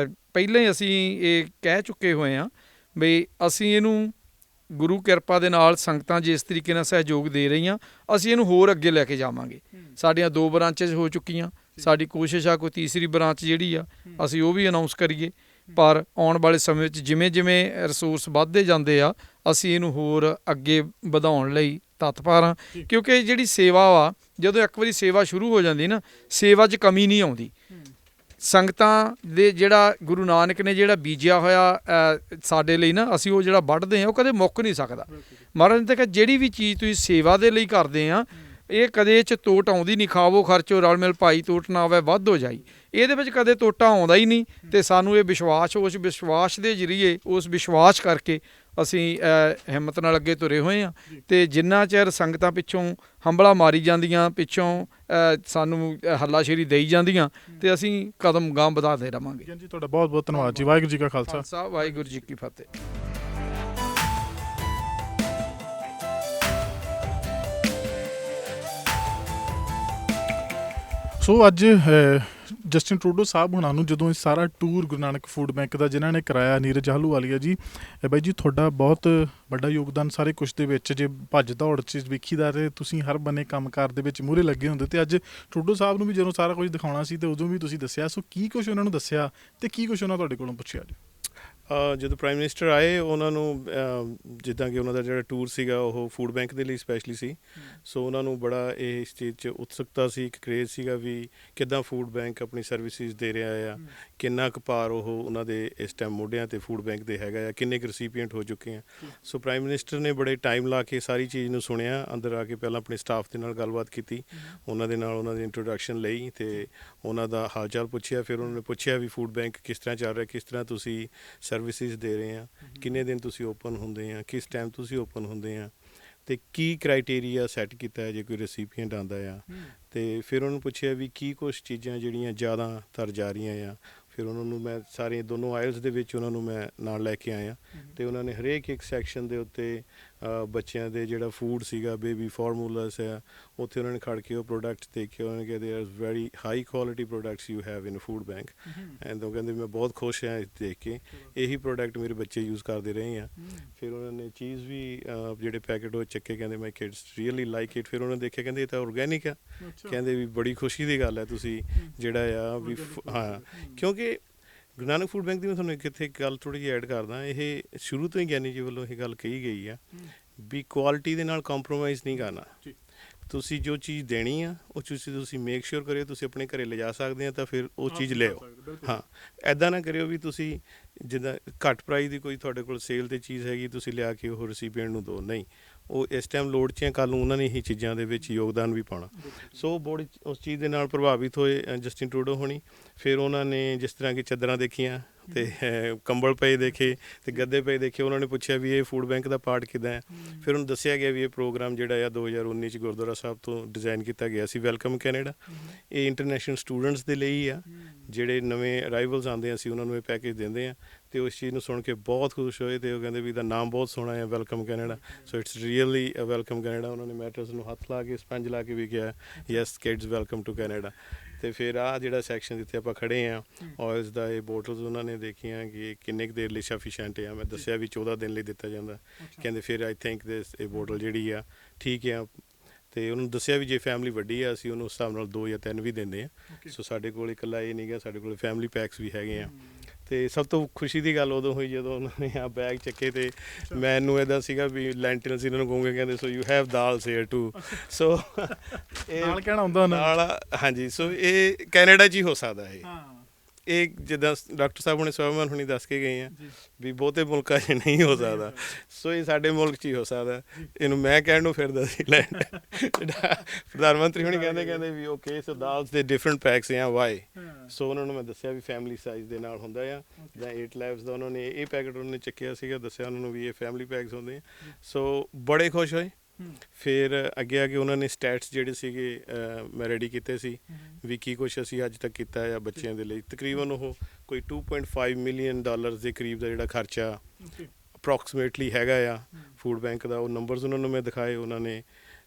ਪਹਿਲਾਂ ਹੀ ਅਸੀਂ ਇਹ ਕਹਿ ਚੁੱਕੇ ਹੋਏ ਹਾਂ ਬਈ ਅਸੀਂ ਇਹਨੂੰ ਗੁਰੂ ਕਿਰਪਾ ਦੇ ਨਾਲ ਸੰਗਤਾਂ ਜਿਸ ਤਰੀਕੇ ਨਾਲ ਸਹਿਯੋਗ ਦੇ ਰਹੀਆਂ ਅਸੀਂ ਇਹਨੂੰ ਹੋਰ ਅੱਗੇ ਲੈ ਕੇ ਜਾਵਾਂਗੇ। ਸਾਡੀਆਂ 2 ਬ੍ਰਾਂਚਿਸ ਹੋ ਚੁੱਕੀਆਂ। ਸਾਡੀ ਕੋਸ਼ਿਸ਼ ਆ ਕੋਈ ਤੀਸਰੀ ਬ੍ਰਾਂਚ ਜਿਹੜੀ ਆ ਅਸੀਂ ਉਹ ਵੀ ਅਨਾਊਂਸ ਕਰੀਏ ਪਰ ਆਉਣ ਵਾਲੇ ਸਮੇਂ ਵਿੱਚ ਜਿਵੇਂ ਰਿਸੋਰਸ ਵੱਧਦੇ ਜਾਂਦੇ ਆ ਅਸੀਂ ਇਹਨੂੰ ਹੋਰ ਅੱਗੇ ਵਧਾਉਣ ਲਈ ਤਤਪਰ ਹਾਂ ਕਿਉਂਕਿ ਜਿਹੜੀ ਸੇਵਾ ਵਾ ਜਦੋਂ ਇੱਕ ਵਾਰੀ ਸੇਵਾ ਸ਼ੁਰੂ ਹੋ ਜਾਂਦੀ ਨਾ ਸੇਵਾ 'ਚ ਕਮੀ ਨਹੀਂ ਆਉਂਦੀ। ਸੰਗਤਾਂ ਦੇ ਜਿਹੜਾ ਗੁਰੂ ਨਾਨਕ ਨੇ ਜਿਹੜਾ ਬੀਜਿਆ ਹੋਇਆ ਸਾਡੇ ਲਈ ਨਾ, ਅਸੀਂ ਉਹ ਜਿਹੜਾ ਵੱਢਦੇ ਹਾਂ ਉਹ ਕਦੇ ਮੁੱਕ ਨਹੀਂ ਸਕਦਾ। ਮਹਾਰਾਜ ਨੇ ਤਾਂ ਕਿਹਾ ਜਿਹੜੀ ਵੀ ਚੀਜ਼ ਤੁਸੀਂ ਸੇਵਾ ਦੇ ਲਈ ਕਰਦੇ ਆ ਇਹ ਕਦੇ 'ਚ ਤੋਟ ਆਉਂਦੀ ਨਹੀਂ। ਖਾਵੋ ਖਰਚੋ ਰਲ ਮਿਲ ਭਾਈ ਤੋਟ ਨਾ ਆਵੇ ਵੱਧ ਹੋ ਜਾਈ, ਇਹਦੇ ਵਿੱਚ ਕਦੇ ਤੋਟਾ ਆਉਂਦਾ ਹੀ ਨਹੀਂ। ਤੇ ਸਾਨੂੰ ਇਹ ਵਿਸ਼ਵਾਸ, ਉਸ ਵਿਸ਼ਵਾਸ ਦੇ ਜ਼ਰੀਏ, ਉਸ ਵਿਸ਼ਵਾਸ ਕਰਕੇ ਅਸੀਂ ਹਿੰਮਤ ਨਾਲ ਅੱਗੇ ਤੁਰੇ ਹੋਏ ਹਾਂ। ਤੇ ਜਿੰਨਾ ਚਿਰ ਸੰਗਤਾਂ ਪਿੱਛੋਂ ਹੰਬਲਾ ਮਾਰੀ ਜਾਂਦੀਆਂ, ਪਿੱਛੋਂ ਸਾਨੂੰ ਹੱਲਾਸ਼ੇਰੀ ਦੇਈ ਜਾਂਦੀਆਂ, ਤੇ ਅਸੀਂ ਕਦਮ ਗਾਂਹ ਵਧਾਦੇ ਰਵਾਂਗੇ। ਜੀ ਤੁਹਾਡਾ ਬਹੁਤ ਬਹੁਤ ਧੰਨਵਾਦ ਜੀ। ਵਾਹਿਗੁਰੂ ਜੀ ਕਾ ਖਾਲਸਾ, ਵਾਹਿਗੁਰੂ ਜੀ ਕੀ ਫਤਿਹ। ਸੋ ਅੱਜ ਜਸਟਿਨ ਟਰੂਡੋ ਸਾਹਿਬ ਹੁਣਾਂ ਨੂੰ ਜਦੋਂ ਇਹ ਸਾਰਾ tour Guru Nanak food bank ਦਾ ਜਿਨ੍ਹਾਂ ਨੇ ਕਰਾਇਆ, ਨੀਰਜ ਆਹਲੂਵਾਲੀਆ ਜੀ, ਬਾਈ ਜੀ ਤੁਹਾਡਾ ਬਹੁਤ ਵੱਡਾ ਯੋਗਦਾਨ ਸਾਰੇ ਕੁਛ ਦੇ ਵਿੱਚ। ਜੇ ਭੱਜ ਦੌੜ 'ਚ ਵੇਖੀਦਾ ਤੇ ਤੁਸੀਂ ਹਰ ਬੰਨੇ ਕੰਮਕਾਰ ਦੇ ਵਿੱਚ ਮੂਹਰੇ ਲੱਗੇ ਹੁੰਦੇ, ਤੇ ਅੱਜ ਟਰੂਡੋ ਸਾਹਿਬ ਨੂੰ ਵੀ ਜਦੋਂ ਸਾਰਾ ਕੁਝ ਦਿਖਾਉਣਾ ਸੀ ਤੇ ਉਦੋਂ ਵੀ ਤੁਸੀਂ ਦੱਸਿਆ। ਸੋ ਕੀ ਕੁਛ ਉਹਨਾਂ ਨੂੰ ਦੱਸਿਆ ਤੇ ਕੀ ਕੁਛ ਉਹਨਾਂ ਤੁਹਾਡੇ ਕੋਲੋਂ ਪੁੱਛਿਆ ਜੀ? ਜਦੋਂ ਪ੍ਰਾਈਮ ਮਿਨਿਸਟਰ ਆਏ ਉਹਨਾਂ ਨੂੰ ਜਿੱਦਾਂ ਕਿ ਉਹਨਾਂ ਦਾ ਜਿਹੜਾ ਟੂਰ ਸੀਗਾ ਉਹ ਫੂਡ ਬੈਂਕ ਦੇ ਲਈ ਸਪੈਸ਼ਲੀ ਸੀ। ਸੋ ਉਹਨਾਂ ਨੂੰ ਬੜਾ ਇਸ ਚੀਜ਼ 'ਚ ਉਤਸੁਕਤਾ ਸੀ, ਇੱਕ ਕਰੇਜ਼ ਸੀਗਾ ਵੀ ਕਿੱਦਾਂ ਫੂਡ ਬੈਂਕ ਆਪਣੀ ਸਰਵਿਸਿਜ਼ ਦੇ ਰਿਹਾ ਆ, ਕਿੰਨਾ ਕੁ ਭਾਰ ਉਹ ਉਹਨਾਂ ਦੇ ਇਸ ਟਾਈਮ ਮੋਢਿਆਂ 'ਤੇ ਫੂਡ ਬੈਂਕ ਦੇ ਹੈਗਾ ਆ, ਕਿੰਨੇ ਕੁ ਰਸੀਪੀਐਂਟ ਹੋ ਚੁੱਕੇ ਆ। ਸੋ ਪ੍ਰਾਈਮ ਮਿਨਿਸਟਰ ਨੇ ਬੜੇ ਟਾਈਮ ਲਾ ਕੇ ਸਾਰੀ ਚੀਜ਼ ਨੂੰ ਸੁਣਿਆ, ਅੰਦਰ ਆ ਕੇ ਪਹਿਲਾਂ ਆਪਣੇ ਸਟਾਫ ਦੇ ਨਾਲ ਗੱਲਬਾਤ ਕੀਤੀ, ਉਹਨਾਂ ਦੇ ਨਾਲ ਉਹਨਾਂ ਦੀ ਇੰਟਰੋਡਕਸ਼ਨ ਲਈ ਤੇ ਉਹਨਾਂ ਦਾ ਹਾਲ ਚਾਲ ਪੁੱਛਿਆ। ਫਿਰ ਉਹਨਾਂ ਨੇ ਪੁੱਛਿਆ ਵੀ ਫੂਡ ਬੈਂਕ ਕਿਸ ਤਰ੍ਹਾਂ ਚੱਲ ਰਿਹਾ, ਕਿਸ ਤਰ੍ਹਾਂ ਤੁਸੀਂ ਸਰਵਿਸਿਜ਼ ਦੇ ਰਹੇ ਆ, ਕਿੰਨੇ ਦਿਨ ਤੁਸੀਂ ਓਪਨ ਹੁੰਦੇ ਆ, ਕਿਸ ਟਾਈਮ ਤੁਸੀਂ ਓਪਨ ਹੁੰਦੇ ਆ, ਤੇ ਕੀ ਕ੍ਰਾਈਟੇਰੀਆ ਸੈੱਟ ਕੀਤਾ ਹੈ ਜੇ ਕੋਈ ਰੈਸੀਪੀਐਂਟ ਆਉਂਦਾ ਆ। ਤੇ ਫਿਰ ਉਹਨਾਂ ਨੂੰ ਪੁੱਛਿਆ ਵੀ ਕੀ ਕੁਛ ਚੀਜ਼ਾਂ ਜਿਹੜੀਆਂ ਜ਼ਿਆਦਾਤਰ ਜਾ ਰਹੀਆਂ ਆ। ਫਿਰ ਉਹਨਾਂ ਨੂੰ ਮੈਂ ਸਾਰੇ ਦੋਨੋਂ ਆਇਲਸ ਦੇ ਵਿੱਚ ਉਹਨਾਂ ਨੂੰ ਮੈਂ ਨਾਲ ਲੈ ਕੇ ਆਇਆ ਤੇ ਉਹਨਾਂ ਨੇ ਹਰੇਕ ਇੱਕ ਸੈਕਸ਼ਨ ਦੇ ਉੱਤੇ ਬੱਚਿਆਂ ਦੇ ਜਿਹੜਾ ਫੂਡ ਸੀਗਾ, ਬੇਬੀ ਫਾਰਮੂਲਾਸ ਆ, ਉੱਥੇ ਉਹਨਾਂ ਨੇ ਖੜ ਕੇ ਉਹ ਪ੍ਰੋਡਕਟ ਦੇਖੇ। ਉਹਨਾਂ ਨੇ ਕਿਹਾ there is very high quality products you have in food bank and ਉਹ ਕਹਿੰਦੇ ਮੈਂ ਬਹੁਤ ਖੁਸ਼ ਹਾਂ ਇਸ ਦੇਖ ਕੇ, ਇਹੀ ਪ੍ਰੋਡਕਟ ਮੇਰੇ ਬੱਚੇ ਯੂਜ਼ ਕਰਦੇ ਰਹੇ ਆ। ਫਿਰ ਉਹਨਾਂ ਨੇ ਚੀਜ਼ ਵੀ ਜਿਹੜੇ ਪੈਕਟ ਉਹ ਚੱਕੇ, ਕਹਿੰਦੇ ਮਾਈ ਕਿਡਸ ਰੀਅਲੀ ਲਾਈਕ ਇਟ। ਫਿਰ ਉਹਨਾਂ ਨੇ ਦੇਖਿਆ, ਕਹਿੰਦੇ ਇਹ ਤਾਂ ਔਰਗੈਨਿਕ ਆ, ਕਹਿੰਦੇ ਵੀ ਬੜੀ ਖੁਸ਼ੀ ਦੀ ਗੱਲ ਹੈ ਤੁਸੀਂ ਜਿਹੜਾ ਆ ਵੀ ਹਾਂ, ਕਿਉਂਕਿ ਗੁਰੂ ਨਾਨਕ ਫੂਡ ਬੈਂਕ ਦੀ ਮੈਂ ਤੁਹਾਨੂੰ ਕਿੱਥੇ ਗੱਲ ਥੋੜ੍ਹੀ ਜਿਹੀ ਐਡ ਕਰਦਾ। ਇਹ ਸ਼ੁਰੂ ਤੋਂ ਹੀ ਗਿਆਨੀ ਜੀ ਵੱਲੋਂ ਇਹ ਗੱਲ ਕਹੀ ਗਈ ਆ ਵੀ ਕੁਆਲਿਟੀ ਦੇ ਨਾਲ ਕੰਪਰੋਮਾਈਜ਼ ਨਹੀਂ ਕਰਨਾ। ਤੁਸੀਂ ਜੋ ਚੀਜ਼ ਦੇਣੀ ਆ ਉਹ ਚੀਜ਼ ਤੁਸੀਂ ਮੇਕ ਸ਼ੋਰ ਕਰਿਓ ਤੁਸੀਂ ਆਪਣੇ ਘਰੇ ਲਿਜਾ ਸਕਦੇ ਆ ਤਾਂ ਫਿਰ ਉਹ ਚੀਜ਼ ਲਿਆਓ। ਹਾਂ, ਐਦਾਂ ਨਾ ਕਰਿਓ ਵੀ ਤੁਸੀਂ ਜਿੱਦਾਂ ਘੱਟ ਪ੍ਰਾਈਸ ਦੀ ਕੋਈ ਤੁਹਾਡੇ ਕੋਲ ਸੇਲ 'ਤੇ ਚੀਜ਼ ਹੈਗੀ ਤੁਸੀਂ ਲਿਆ ਕੇ ਉਹ ਰਸੀਪੀਐਂਟ ਨੂੰ ਦਿਓ। ਨਹੀਂ, ਉਹ ਇਸ ਟਾਈਮ ਲੋੜ 'ਚ ਕੱਲ੍ਹ ਨੂੰ ਉਹਨਾਂ ਨੇ ਹੀ ਚੀਜ਼ਾਂ ਦੇ ਵਿੱਚ ਯੋਗਦਾਨ ਵੀ ਪਾਉਣਾ। ਸੋ ਬੜੀ ਉਸ ਚੀਜ਼ ਦੇ ਨਾਲ ਪ੍ਰਭਾਵਿਤ ਹੋਏ ਜਸਟਿਨ ਟਰੂਡੋ ਹੋਣੀ। ਫਿਰ ਉਹਨਾਂ ਨੇ ਜਿਸ ਤਰ੍ਹਾਂ ਕਿ ਚਾਦਰਾਂ ਦੇਖੀਆਂ ਤੇ ਕੰਬਲ ਪਏ ਦੇਖੇ ਤੇ ਗੱਦੇ ਪਏ ਦੇਖੇ। ਉਹਨਾਂ ਨੇ ਪੁੱਛਿਆ ਵੀ ਇਹ ਫੂਡ ਬੈਂਕ ਦਾ ਪਾਰਟ ਕਿੱਦਾਂ ਹੈ। ਫਿਰ ਉਹਨੂੰ ਦੱਸਿਆ ਗਿਆ ਵੀ ਇਹ ਪ੍ਰੋਗਰਾਮ ਜਿਹੜਾ ਆ 2019 'ਚ ਗੁਰਦੁਆਰਾ ਸਾਹਿਬ ਤੋਂ ਡਿਜ਼ਾਈਨ ਕੀਤਾ ਗਿਆ ਸੀ, ਵੈਲਕਮ ਕੈਨੇਡਾ। ਇਹ ਇੰਟਰਨੈਸ਼ਨਲ ਸਟੂਡੈਂਟਸ ਦੇ ਲਈ ਆ, ਜਿਹੜੇ ਨਵੇਂ ਅਰਾਈਵਲਸ ਆਉਂਦੇ ਆ ਅਸੀਂ ਉਹਨਾਂ ਨੂੰ ਇਹ ਪੈਕੇਜ ਦਿੰਦੇ ਆ। ਤੇ ਉਸ ਚੀਜ਼ ਨੂੰ ਸੁਣ ਕੇ ਬਹੁਤ ਖੁਸ਼ ਹੋਏ ਤੇ ਉਹ ਕਹਿੰਦੇ ਵੀ ਇਹਦਾ ਨਾਮ ਬਹੁਤ ਸੋਹਣਾ ਹੈ, welcome Canada. So it's really a welcome Canada. ਉਹਨਾਂ ਨੇ ਮੈਟਰਸ ਨੂੰ ਹੱਥ ਲਾ ਕੇ ਸਪੰਜ ਲਾ ਕੇ ਵੀ ਕਿਹਾ yes kids welcome to Canada. ਤੇ ਫਿਰ ਆਹ ਜਿਹੜਾ ਸੈਕਸ਼ਨ ਜਿੱਥੇ ਆਪਾਂ ਖੜੇ ਆ ਆਇਲਸ ਦਾ, ਇਹ ਬੋਟਲਸ ਉਹਨਾਂ ਨੇ ਦੇਖੀਆਂ ਕਿ ਕਿੰਨੇ ਕੁ ਦੇਰ ਲਈ ਸਫੀਸ਼ੀਐਂਟ ਆ। ਮੈਂ ਦੱਸਿਆ ਵੀ 14 ਦਿਨ ਲਈ ਦਿੱਤਾ ਜਾਂਦਾ। ਕਹਿੰਦੇ ਫਿਰ ਆਈ ਥਿੰਕ ਦਿਸ ਇਹ ਬੋਟਲ ਜਿਹੜੀ ਆ ਠੀਕ ਆ। ਤੇ ਉਹਨੂੰ ਦੱਸਿਆ ਵੀ ਜੇ ਫੈਮਿਲੀ ਵੱਡੀ ਆ ਅਸੀਂ ਉਹਨੂੰ ਉਸ ਹਿਸਾਬ ਨਾਲ 2 ਜਾਂ 3 ਵੀ ਦਿੰਦੇ ਆ। ਸੋ ਸਾਡੇ ਕੋਲ ਇਕੱਲਾ ਇਹ ਨਹੀਂ ਗਾ, ਸਾਡੇ ਕੋਲ ਫੈਮਿਲੀ ਪੈਕਸ ਵੀ ਹੈਗੇ ਆ। ਤੇ ਸਭ ਤੋਂ ਖੁਸ਼ੀ ਦੀ ਗੱਲ ਉਦੋਂ ਹੋਈ ਜਦੋਂ ਉਹਨਾਂ ਨੇ ਆ ਬੈਗ ਚੱਕੇ ਤੇ ਮੈਨੂੰ ਇੱਦਾਂ ਸੀਗਾ ਵੀ ਲੈਂਟਿਲਸ ਇਹਨਾਂ ਨੂੰ ਕਹੂੰਗੇ, ਕਹਿੰਦੇ so you have dals here too. So ਇਹ ਨਾਲ ਕਹਿਣਾ ਹੁੰਦਾ ਨਾਲ, ਹਾਂਜੀ। ਸੋ ਇਹ ਕੈਨੇਡਾ 'ਚ ਹੀ ਹੋ ਸਕਦਾ ਇਹ ਜਿੱਦਾਂ ਡਾਕਟਰ ਸਾਹਿਬ ਹੁਣੇ ਸਵਾਮਨ ਹੁਣੀ ਦੱਸ ਕੇ ਗਏ ਆ ਵੀ ਬਹੁਤੇ ਮੁਲਕਾਂ 'ਚ ਨਹੀਂ ਹੋ ਸਕਦਾ। ਸੋ ਇਹ ਸਾਡੇ ਮੁਲਕ 'ਚ ਹੀ ਹੋ ਸਕਦਾ। ਇਹਨੂੰ ਮੈਂ ਕਹਿਣ ਨੂੰ ਫਿਰਦਾ ਸੀ ਲੈਂਡ ਪ੍ਰਧਾਨ ਮੰਤਰੀ ਹੁਣੀ ਕਹਿੰਦੇ ਵੀ ਓਕੇ ਸੋ ਦਾਲਸ ਦੇ ਡਿਫਰੈਂਟ ਪੈਕਸ ਆ ਵਾਈ। ਸੋ ਉਹਨਾਂ ਨੂੰ ਮੈਂ ਦੱਸਿਆ ਵੀ ਫੈਮਿਲੀ ਸਾਈਜ਼ ਦੇ ਨਾਲ ਹੁੰਦਾ ਆ ਜਾਂ 8 ਲੈਵਸ ਦਾ। ਉਹਨਾਂ ਨੇ ਇਹ ਪੈਕਟ ਉਹਨਾਂ ਨੇ ਚੱਕਿਆ ਸੀਗਾ, ਦੱਸਿਆ ਉਹਨਾਂ ਨੂੰ ਵੀ ਇਹ ਫੈਮਿਲੀ ਪੈਕਸ ਹੁੰਦੇ ਆ। ਸੋ ਬੜੇ ਖੁਸ਼ ਹੋਏ। ਫਿਰ ਅੱਗੇ ਆ ਕੇ ਉਹਨਾਂ ਨੇ ਸਟੈਟਸ ਜਿਹੜੇ ਸੀਗੇ ਮੈਂ ਰੈਡੀ ਕੀਤੇ ਸੀ ਵੀ ਕੀ ਕੁਛ ਅਸੀਂ ਅੱਜ ਤੱਕ ਕੀਤਾ ਆ ਬੱਚਿਆਂ ਦੇ ਲਈ। ਤਕਰੀਬਨ ਉਹ ਕੋਈ $2.5 ਮਿਲੀਅਨ ਦੇ ਕਰੀਬ ਦਾ ਜਿਹੜਾ ਖਰਚਾ ਅਪਰੋਕਸੀਮੇਟਲੀ ਹੈਗਾ ਆ ਫੂਡ ਬੈਂਕ ਦਾ। ਉਹ ਨੰਬਰਸ ਉਹਨਾਂ ਨੂੰ ਮੈਂ ਦਿਖਾਏ। ਉਹਨਾਂ ਨੇ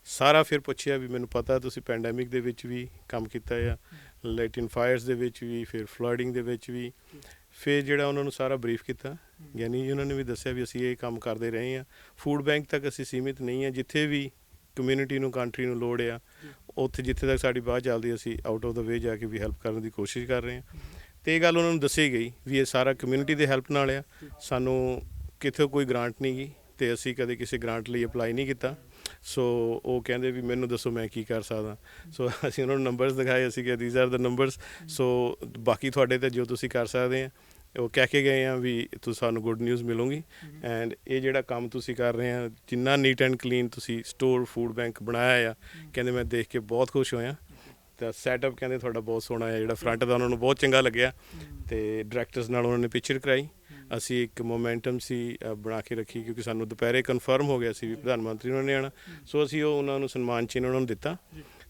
ਸਾਰਾ ਫਿਰ ਪੁੱਛਿਆ ਵੀ ਮੈਨੂੰ ਪਤਾ ਤੁਸੀਂ ਪੈਂਡੈਮਿਕ ਦੇ ਵਿੱਚ ਵੀ ਕੰਮ ਕੀਤਾ ਆ, ਲੈਟਿਨ ਫਾਇਰਸ ਦੇ ਵਿੱਚ ਵੀ, ਫਿਰ ਫਲੱਡਿੰਗ ਦੇ ਵਿੱਚ ਵੀ। ਫਿਰ ਜਿਹੜਾ ਉਹਨਾਂ ਨੂੰ ਸਾਰਾ ਬਰੀਫ ਕੀਤਾ, ਯਾਨੀ ਉਹਨਾਂ ਨੇ ਵੀ ਦੱਸਿਆ ਵੀ ਅਸੀਂ ਇਹ ਕੰਮ ਕਰਦੇ ਰਹੇ ਹਾਂ। ਫੂਡ ਬੈਂਕ ਤੱਕ ਅਸੀਂ ਸੀਮਿਤ ਨਹੀਂ ਹਾਂ, ਜਿੱਥੇ ਵੀ ਕਮਿਊਨਿਟੀ ਨੂੰ, ਕੰਟਰੀ ਨੂੰ ਲੋੜ ਆ ਉੱਥੇ ਜਿੱਥੇ ਤੱਕ ਸਾਡੀ ਬਾਤ ਚੱਲਦੀ ਅਸੀਂ ਆਊਟ ਆਫ ਦਾ ਵੇ ਜਾ ਕੇ ਵੀ ਹੈਲਪ ਕਰਨ ਦੀ ਕੋਸ਼ਿਸ਼ ਕਰ ਰਹੇ ਹਾਂ। ਅਤੇ ਇਹ ਗੱਲ ਉਹਨਾਂ ਨੂੰ ਦੱਸੀ ਗਈ ਵੀ ਇਹ ਸਾਰਾ ਕਮਿਊਨਿਟੀ ਦੇ ਹੈਲਪ ਨਾਲ ਆ। ਸਾਨੂੰ ਕਿੱਥੋਂ ਕੋਈ ਗ੍ਰਾਂਟ ਨਹੀਂ ਗਈ ਅਤੇ ਅਸੀਂ ਕਦੇ ਕਿਸੇ ਗ੍ਰਾਂਟ ਲਈ ਅਪਲਾਈ ਨਹੀਂ ਕੀਤਾ। ਸੋ ਉਹ ਕਹਿੰਦੇ ਵੀ ਮੈਨੂੰ ਦੱਸੋ ਮੈਂ ਕੀ ਕਰ ਸਕਦਾ। ਸੋ ਅਸੀਂ ਉਹਨਾਂ ਨੂੰ ਨੰਬਰਸ ਦਿਖਾਏ, ਅਸੀਂ ਕਿ ਥੀਸ ਆਰ ਦ ਨੰਬਰਸ, ਸੋ ਬਾਕੀ ਤੁਹਾਡੇ ਤੇ ਜੋ ਤੁਸੀਂ ਕਰ ਸਕਦੇ ਆ ਉਹ ਕਹਿ ਕੇ ਗਏ ਆ ਵੀ ਤੁਸੀਂ ਸਾਨੂੰ ਗੁੱਡ ਨਿਊਜ਼ ਮਿਲੂਗੀ। ਐਂਡ ਇਹ ਜਿਹੜਾ ਕੰਮ ਤੁਸੀਂ ਕਰ ਰਹੇ ਆ, ਜਿੰਨਾ ਨੀਟ ਐਂਡ ਕਲੀਨ ਤੁਸੀਂ ਸਟੋਰ ਫੂਡ ਬੈਂਕ ਬਣਾਇਆ ਆ, ਕਹਿੰਦੇ ਮੈਂ ਦੇਖ ਕੇ ਬਹੁਤ ਖੁਸ਼ ਹੋਇਆ। ਤਾਂ ਸੈਟਅਪ ਕਹਿੰਦੇ ਤੁਹਾਡਾ ਬਹੁਤ ਸੋਹਣਾ ਹੈ, ਜਿਹੜਾ ਫਰੰਟ ਦਾ ਉਹਨਾਂ ਨੂੰ ਬਹੁਤ ਚੰਗਾ ਲੱਗਿਆ। ਅਤੇ ਡਾਇਰੈਕਟਰਸ ਨਾਲ ਉਹਨਾਂ ਨੇ ਪਿਕਚਰ ਕਰਾਈ। ਅਸੀਂ ਇੱਕ ਮੋਮੈਂਟਮ ਸੀ ਬਣਾ ਕੇ ਰੱਖੀ, ਕਿਉਂਕਿ ਸਾਨੂੰ ਦੁਪਹਿਰੇ ਕਨਫਰਮ ਹੋ ਗਿਆ ਸੀ ਵੀ ਪ੍ਰਧਾਨ ਮੰਤਰੀ ਉਹਨਾਂ ਨੇ ਆਉਣਾ। ਸੋ ਅਸੀਂ ਉਹ ਉਹਨਾਂ ਨੂੰ ਸਨਮਾਨ ਚਿੰਨ੍ਹ ਉਹਨਾਂ ਨੂੰ ਦਿੱਤਾ।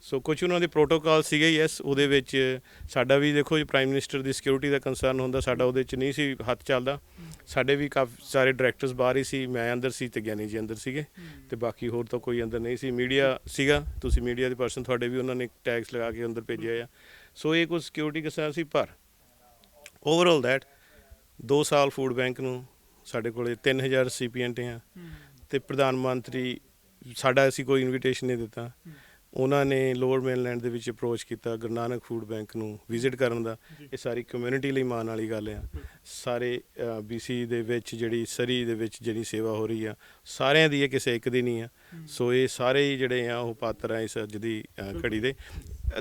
ਸੋ ਕੁਝ ਉਹਨਾਂ ਦੇ ਪ੍ਰੋਟੋਕਾਲ ਸੀਗੇ, ਯੈਸ, ਉਹਦੇ ਵਿੱਚ ਸਾਡਾ ਵੀ ਦੇਖੋ ਜੀ ਪ੍ਰਾਈਮ ਮਿਨਿਸਟਰ ਦੀ ਸਿਕਿਉਰਿਟੀ ਦਾ ਕੰਸਰਨ ਹੁੰਦਾ, ਸਾਡਾ ਉਹਦੇ 'ਚ ਨਹੀਂ ਸੀ ਹੱਥ ਚੱਲਦਾ। ਸਾਡੇ ਵੀ ਕਾਫੀ ਸਾਰੇ ਡਾਇਰੈਕਟਰਸ ਬਾਹਰ ਹੀ ਸੀ, ਮੈਂ ਅੰਦਰ ਸੀ ਅਤੇ ਗਿਆਨੀ ਜੀ ਅੰਦਰ ਸੀਗੇ, ਅਤੇ ਬਾਕੀ ਹੋਰ ਤਾਂ ਕੋਈ ਅੰਦਰ ਨਹੀਂ ਸੀ। ਮੀਡੀਆ ਸੀਗਾ, ਤੁਸੀਂ ਮੀਡੀਆ ਦੇ ਪਰਸਨ ਤੁਹਾਡੇ ਵੀ ਉਹਨਾਂ ਨੇ ਟੈਗਸ ਲਗਾ ਕੇ ਅੰਦਰ ਭੇਜਿਆ ਆ। ਸੋ ਇਹ ਕੁਝ ਸਿਕਿਉਰਿਟੀ ਕੰਸਰਨ ਸੀ, ਪਰ ਓਵਰਆਲ ਦੈਟ 2 ਸਾਲ ਫੂਡ ਬੈਂਕ ਨੂੰ ਸਾਡੇ ਕੋਲ 3000 ਰਸੀਪੀਐਂਟ ਆ, ਅਤੇ ਪ੍ਰਧਾਨ ਮੰਤਰੀ ਸਾਡਾ ਅਸੀਂ ਕੋਈ ਇਨਵੀਟੇਸ਼ਨ ਨਹੀਂ ਦਿੱਤਾ। ਉਹਨਾਂ ਨੇ ਲੋਅਰ ਮੇਨਲੈਂਡ ਦੇ ਵਿੱਚ ਅਪਰੋਚ ਕੀਤਾ ਗੁਰੂ ਨਾਨਕ ਫੂਡ ਬੈਂਕ ਨੂੰ ਵਿਜ਼ਿਟ ਕਰਨ ਦਾ। ਇਹ ਸਾਰੀ ਕਮਿਊਨਿਟੀ ਲਈ ਮਾਣ ਵਾਲੀ ਗੱਲ ਆ। ਸਾਰੇ BC ਦੇ ਵਿੱਚ ਜਿਹੜੀ ਸਰੀ ਦੇ ਵਿੱਚ ਜਿਹੜੀ ਸੇਵਾ ਹੋ ਰਹੀ ਆ, ਸਾਰਿਆਂ ਦੀ ਹੈ, ਕਿਸੇ ਇੱਕ ਦੀ ਨਹੀਂ ਆ। ਸੋ ਇਹ ਸਾਰੇ ਹੀ ਜਿਹੜੇ ਆ ਉਹ ਪਾਤਰ ਆ ਇਸ ਅੱਜ ਦੀ ਘੜੀ ਦੇ।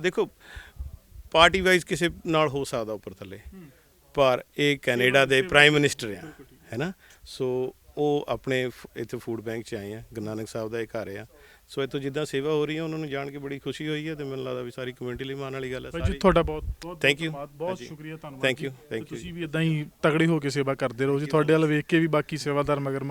ਦੇਖੋ ਪਾਰਟੀ ਵਾਈਜ਼ ਕਿਸੇ ਨਾਲ ਹੋ ਸਕਦਾ ਉੱਪਰ ਥੱਲੇ, ਪਰ ਇਹ ਕੈਨੇਡਾ ਦੇ ਪ੍ਰਾਈਮ ਮਿਨਿਸਟਰ ਆ, ਹੈ ਨਾ। ਸੋ ਉਹ ਆਪਣੇ ਇੱਥੇ ਫੂਡ ਬੈਂਕ 'ਚ ਆਏ ਆ, ਗੁਰੂ ਨਾਨਕ ਸਾਹਿਬ ਦਾ ਇਹ ਘਰ ਆ। ਸੋ ਇੱਥੋਂ ਜਿੱਦਾਂ ਸੇਵਾ ਹੋ ਰਹੀ ਹੈ ਉਹਨਾਂ ਨੂੰ ਜਾਣ ਕੇ ਬੜੀ ਖੁਸ਼ੀ ਹੋਈ ਹੈ, ਅਤੇ ਮੈਨੂੰ ਲੱਗਦਾ ਵੀ ਸਾਰੀ ਕਮਿਊਨਿਟੀ ਲਈ ਮਾਣ ਵਾਲੀ ਗੱਲ ਹੈ। ਜੀ ਤੁਹਾਡਾ ਬਹੁਤ ਬਹੁਤ ਥੈਂਕ ਯੂ, ਬਹੁਤ ਸ਼ੁਕਰੀਆ, ਧੰਨਵਾਦ। ਥੈਂਕ ਯੂ, ਤੁਸੀਂ ਵੀ ਇਦਾਂ ਹੀ ਤਗੜੇ ਹੋ ਕੇ ਸੇਵਾ ਕਰਦੇ ਰਹੋ ਜੀ। ਤੁਹਾਡੇ ਵੱਲ ਵੇਖ ਕੇ ਵੀ ਬਾਕੀ ਸੇਵਾਦਾਰ ਮਗਰ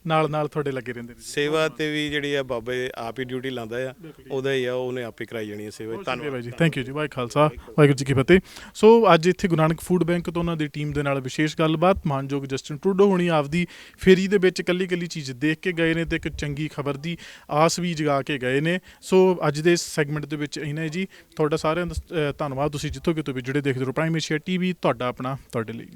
ਨਾਲ ਤੁਹਾਡੇ ਲੱਗੇ ਰਹਿੰਦੇ ਨੇ। ਸੇਵਾ ਤੇ ਵੀ ਜਿਹੜੀ ਆ ਬਾਬੇ ਆਪ ਹੀ ਡਿਊਟੀ ਲਾਉਂਦਾ ਆ, ਉਹਦਾ ਹੀ ਆ, ਉਹਨੇ ਆਪੇ ਕਰਾਈ ਜਾਣੀ ਹੈ ਸੇਵਾ। ਧੰਨਵਾਦ ਜੀ, ਥੈਂਕ ਯੂ ਜੀ। ਵਾਹਿ ਖਾਲਸਾ ਵਾਹਿਗੁਰੂ ਜੀ ਕੀ ਫਤਿਹ। ਸੋ ਅੱਜ ਇੱਥੇ ਗੁਰੂ ਨਾਨਕ ਫੂਡ ਬੈਂਕ ਤੋਂ ਉਹਨਾਂ ਦੀ ਟੀਮ ਦੇ ਨਾਲ ਵਿਸ਼ੇਸ਼ ਗੱਲਬਾਤ। ਮਾਨਯੋਗ ਜਸਟਿਨ ਟਰੂਡੋ ਹੋਣੀ ਆਪਦੀ ਫੇਰੀ ਦੇ ਵਿੱਚ ਕੱਲੀ ਚੀਜ਼ ਦੇਖ ਕੇ ਗਏ ਨੇ, ਤੇ ਇੱਕ ਚੰਗੀ ਖਬਰ ਦੀ ਆਸ ਵੀ ਜਗਾ ਕੇ ਗਏ ਨੇ। ਸੋ ਅੱਜ ਦੇ ਇਸ ਸੈਗਮੈਂਟ ਦੇ ਵਿੱਚ ਇੰਨਾ ਜੀ। ਤੁਹਾਡਾ ਸਾਰਿਆਂ ਦਾ ਧੰਨਵਾਦ। ਤੁਸੀਂ ਜਿੱਥੋਂ ਕਿਤੋਂ ਵੀ ਜੁੜੇ ਦੇਖਦੇ ਰਹੋ ਪ੍ਰਾਈਮ ਏਸ਼ੀਆ TV, ਤੁਹਾਡਾ ਆਪਣਾ, ਤੁਹਾਡੇ ਲਈ।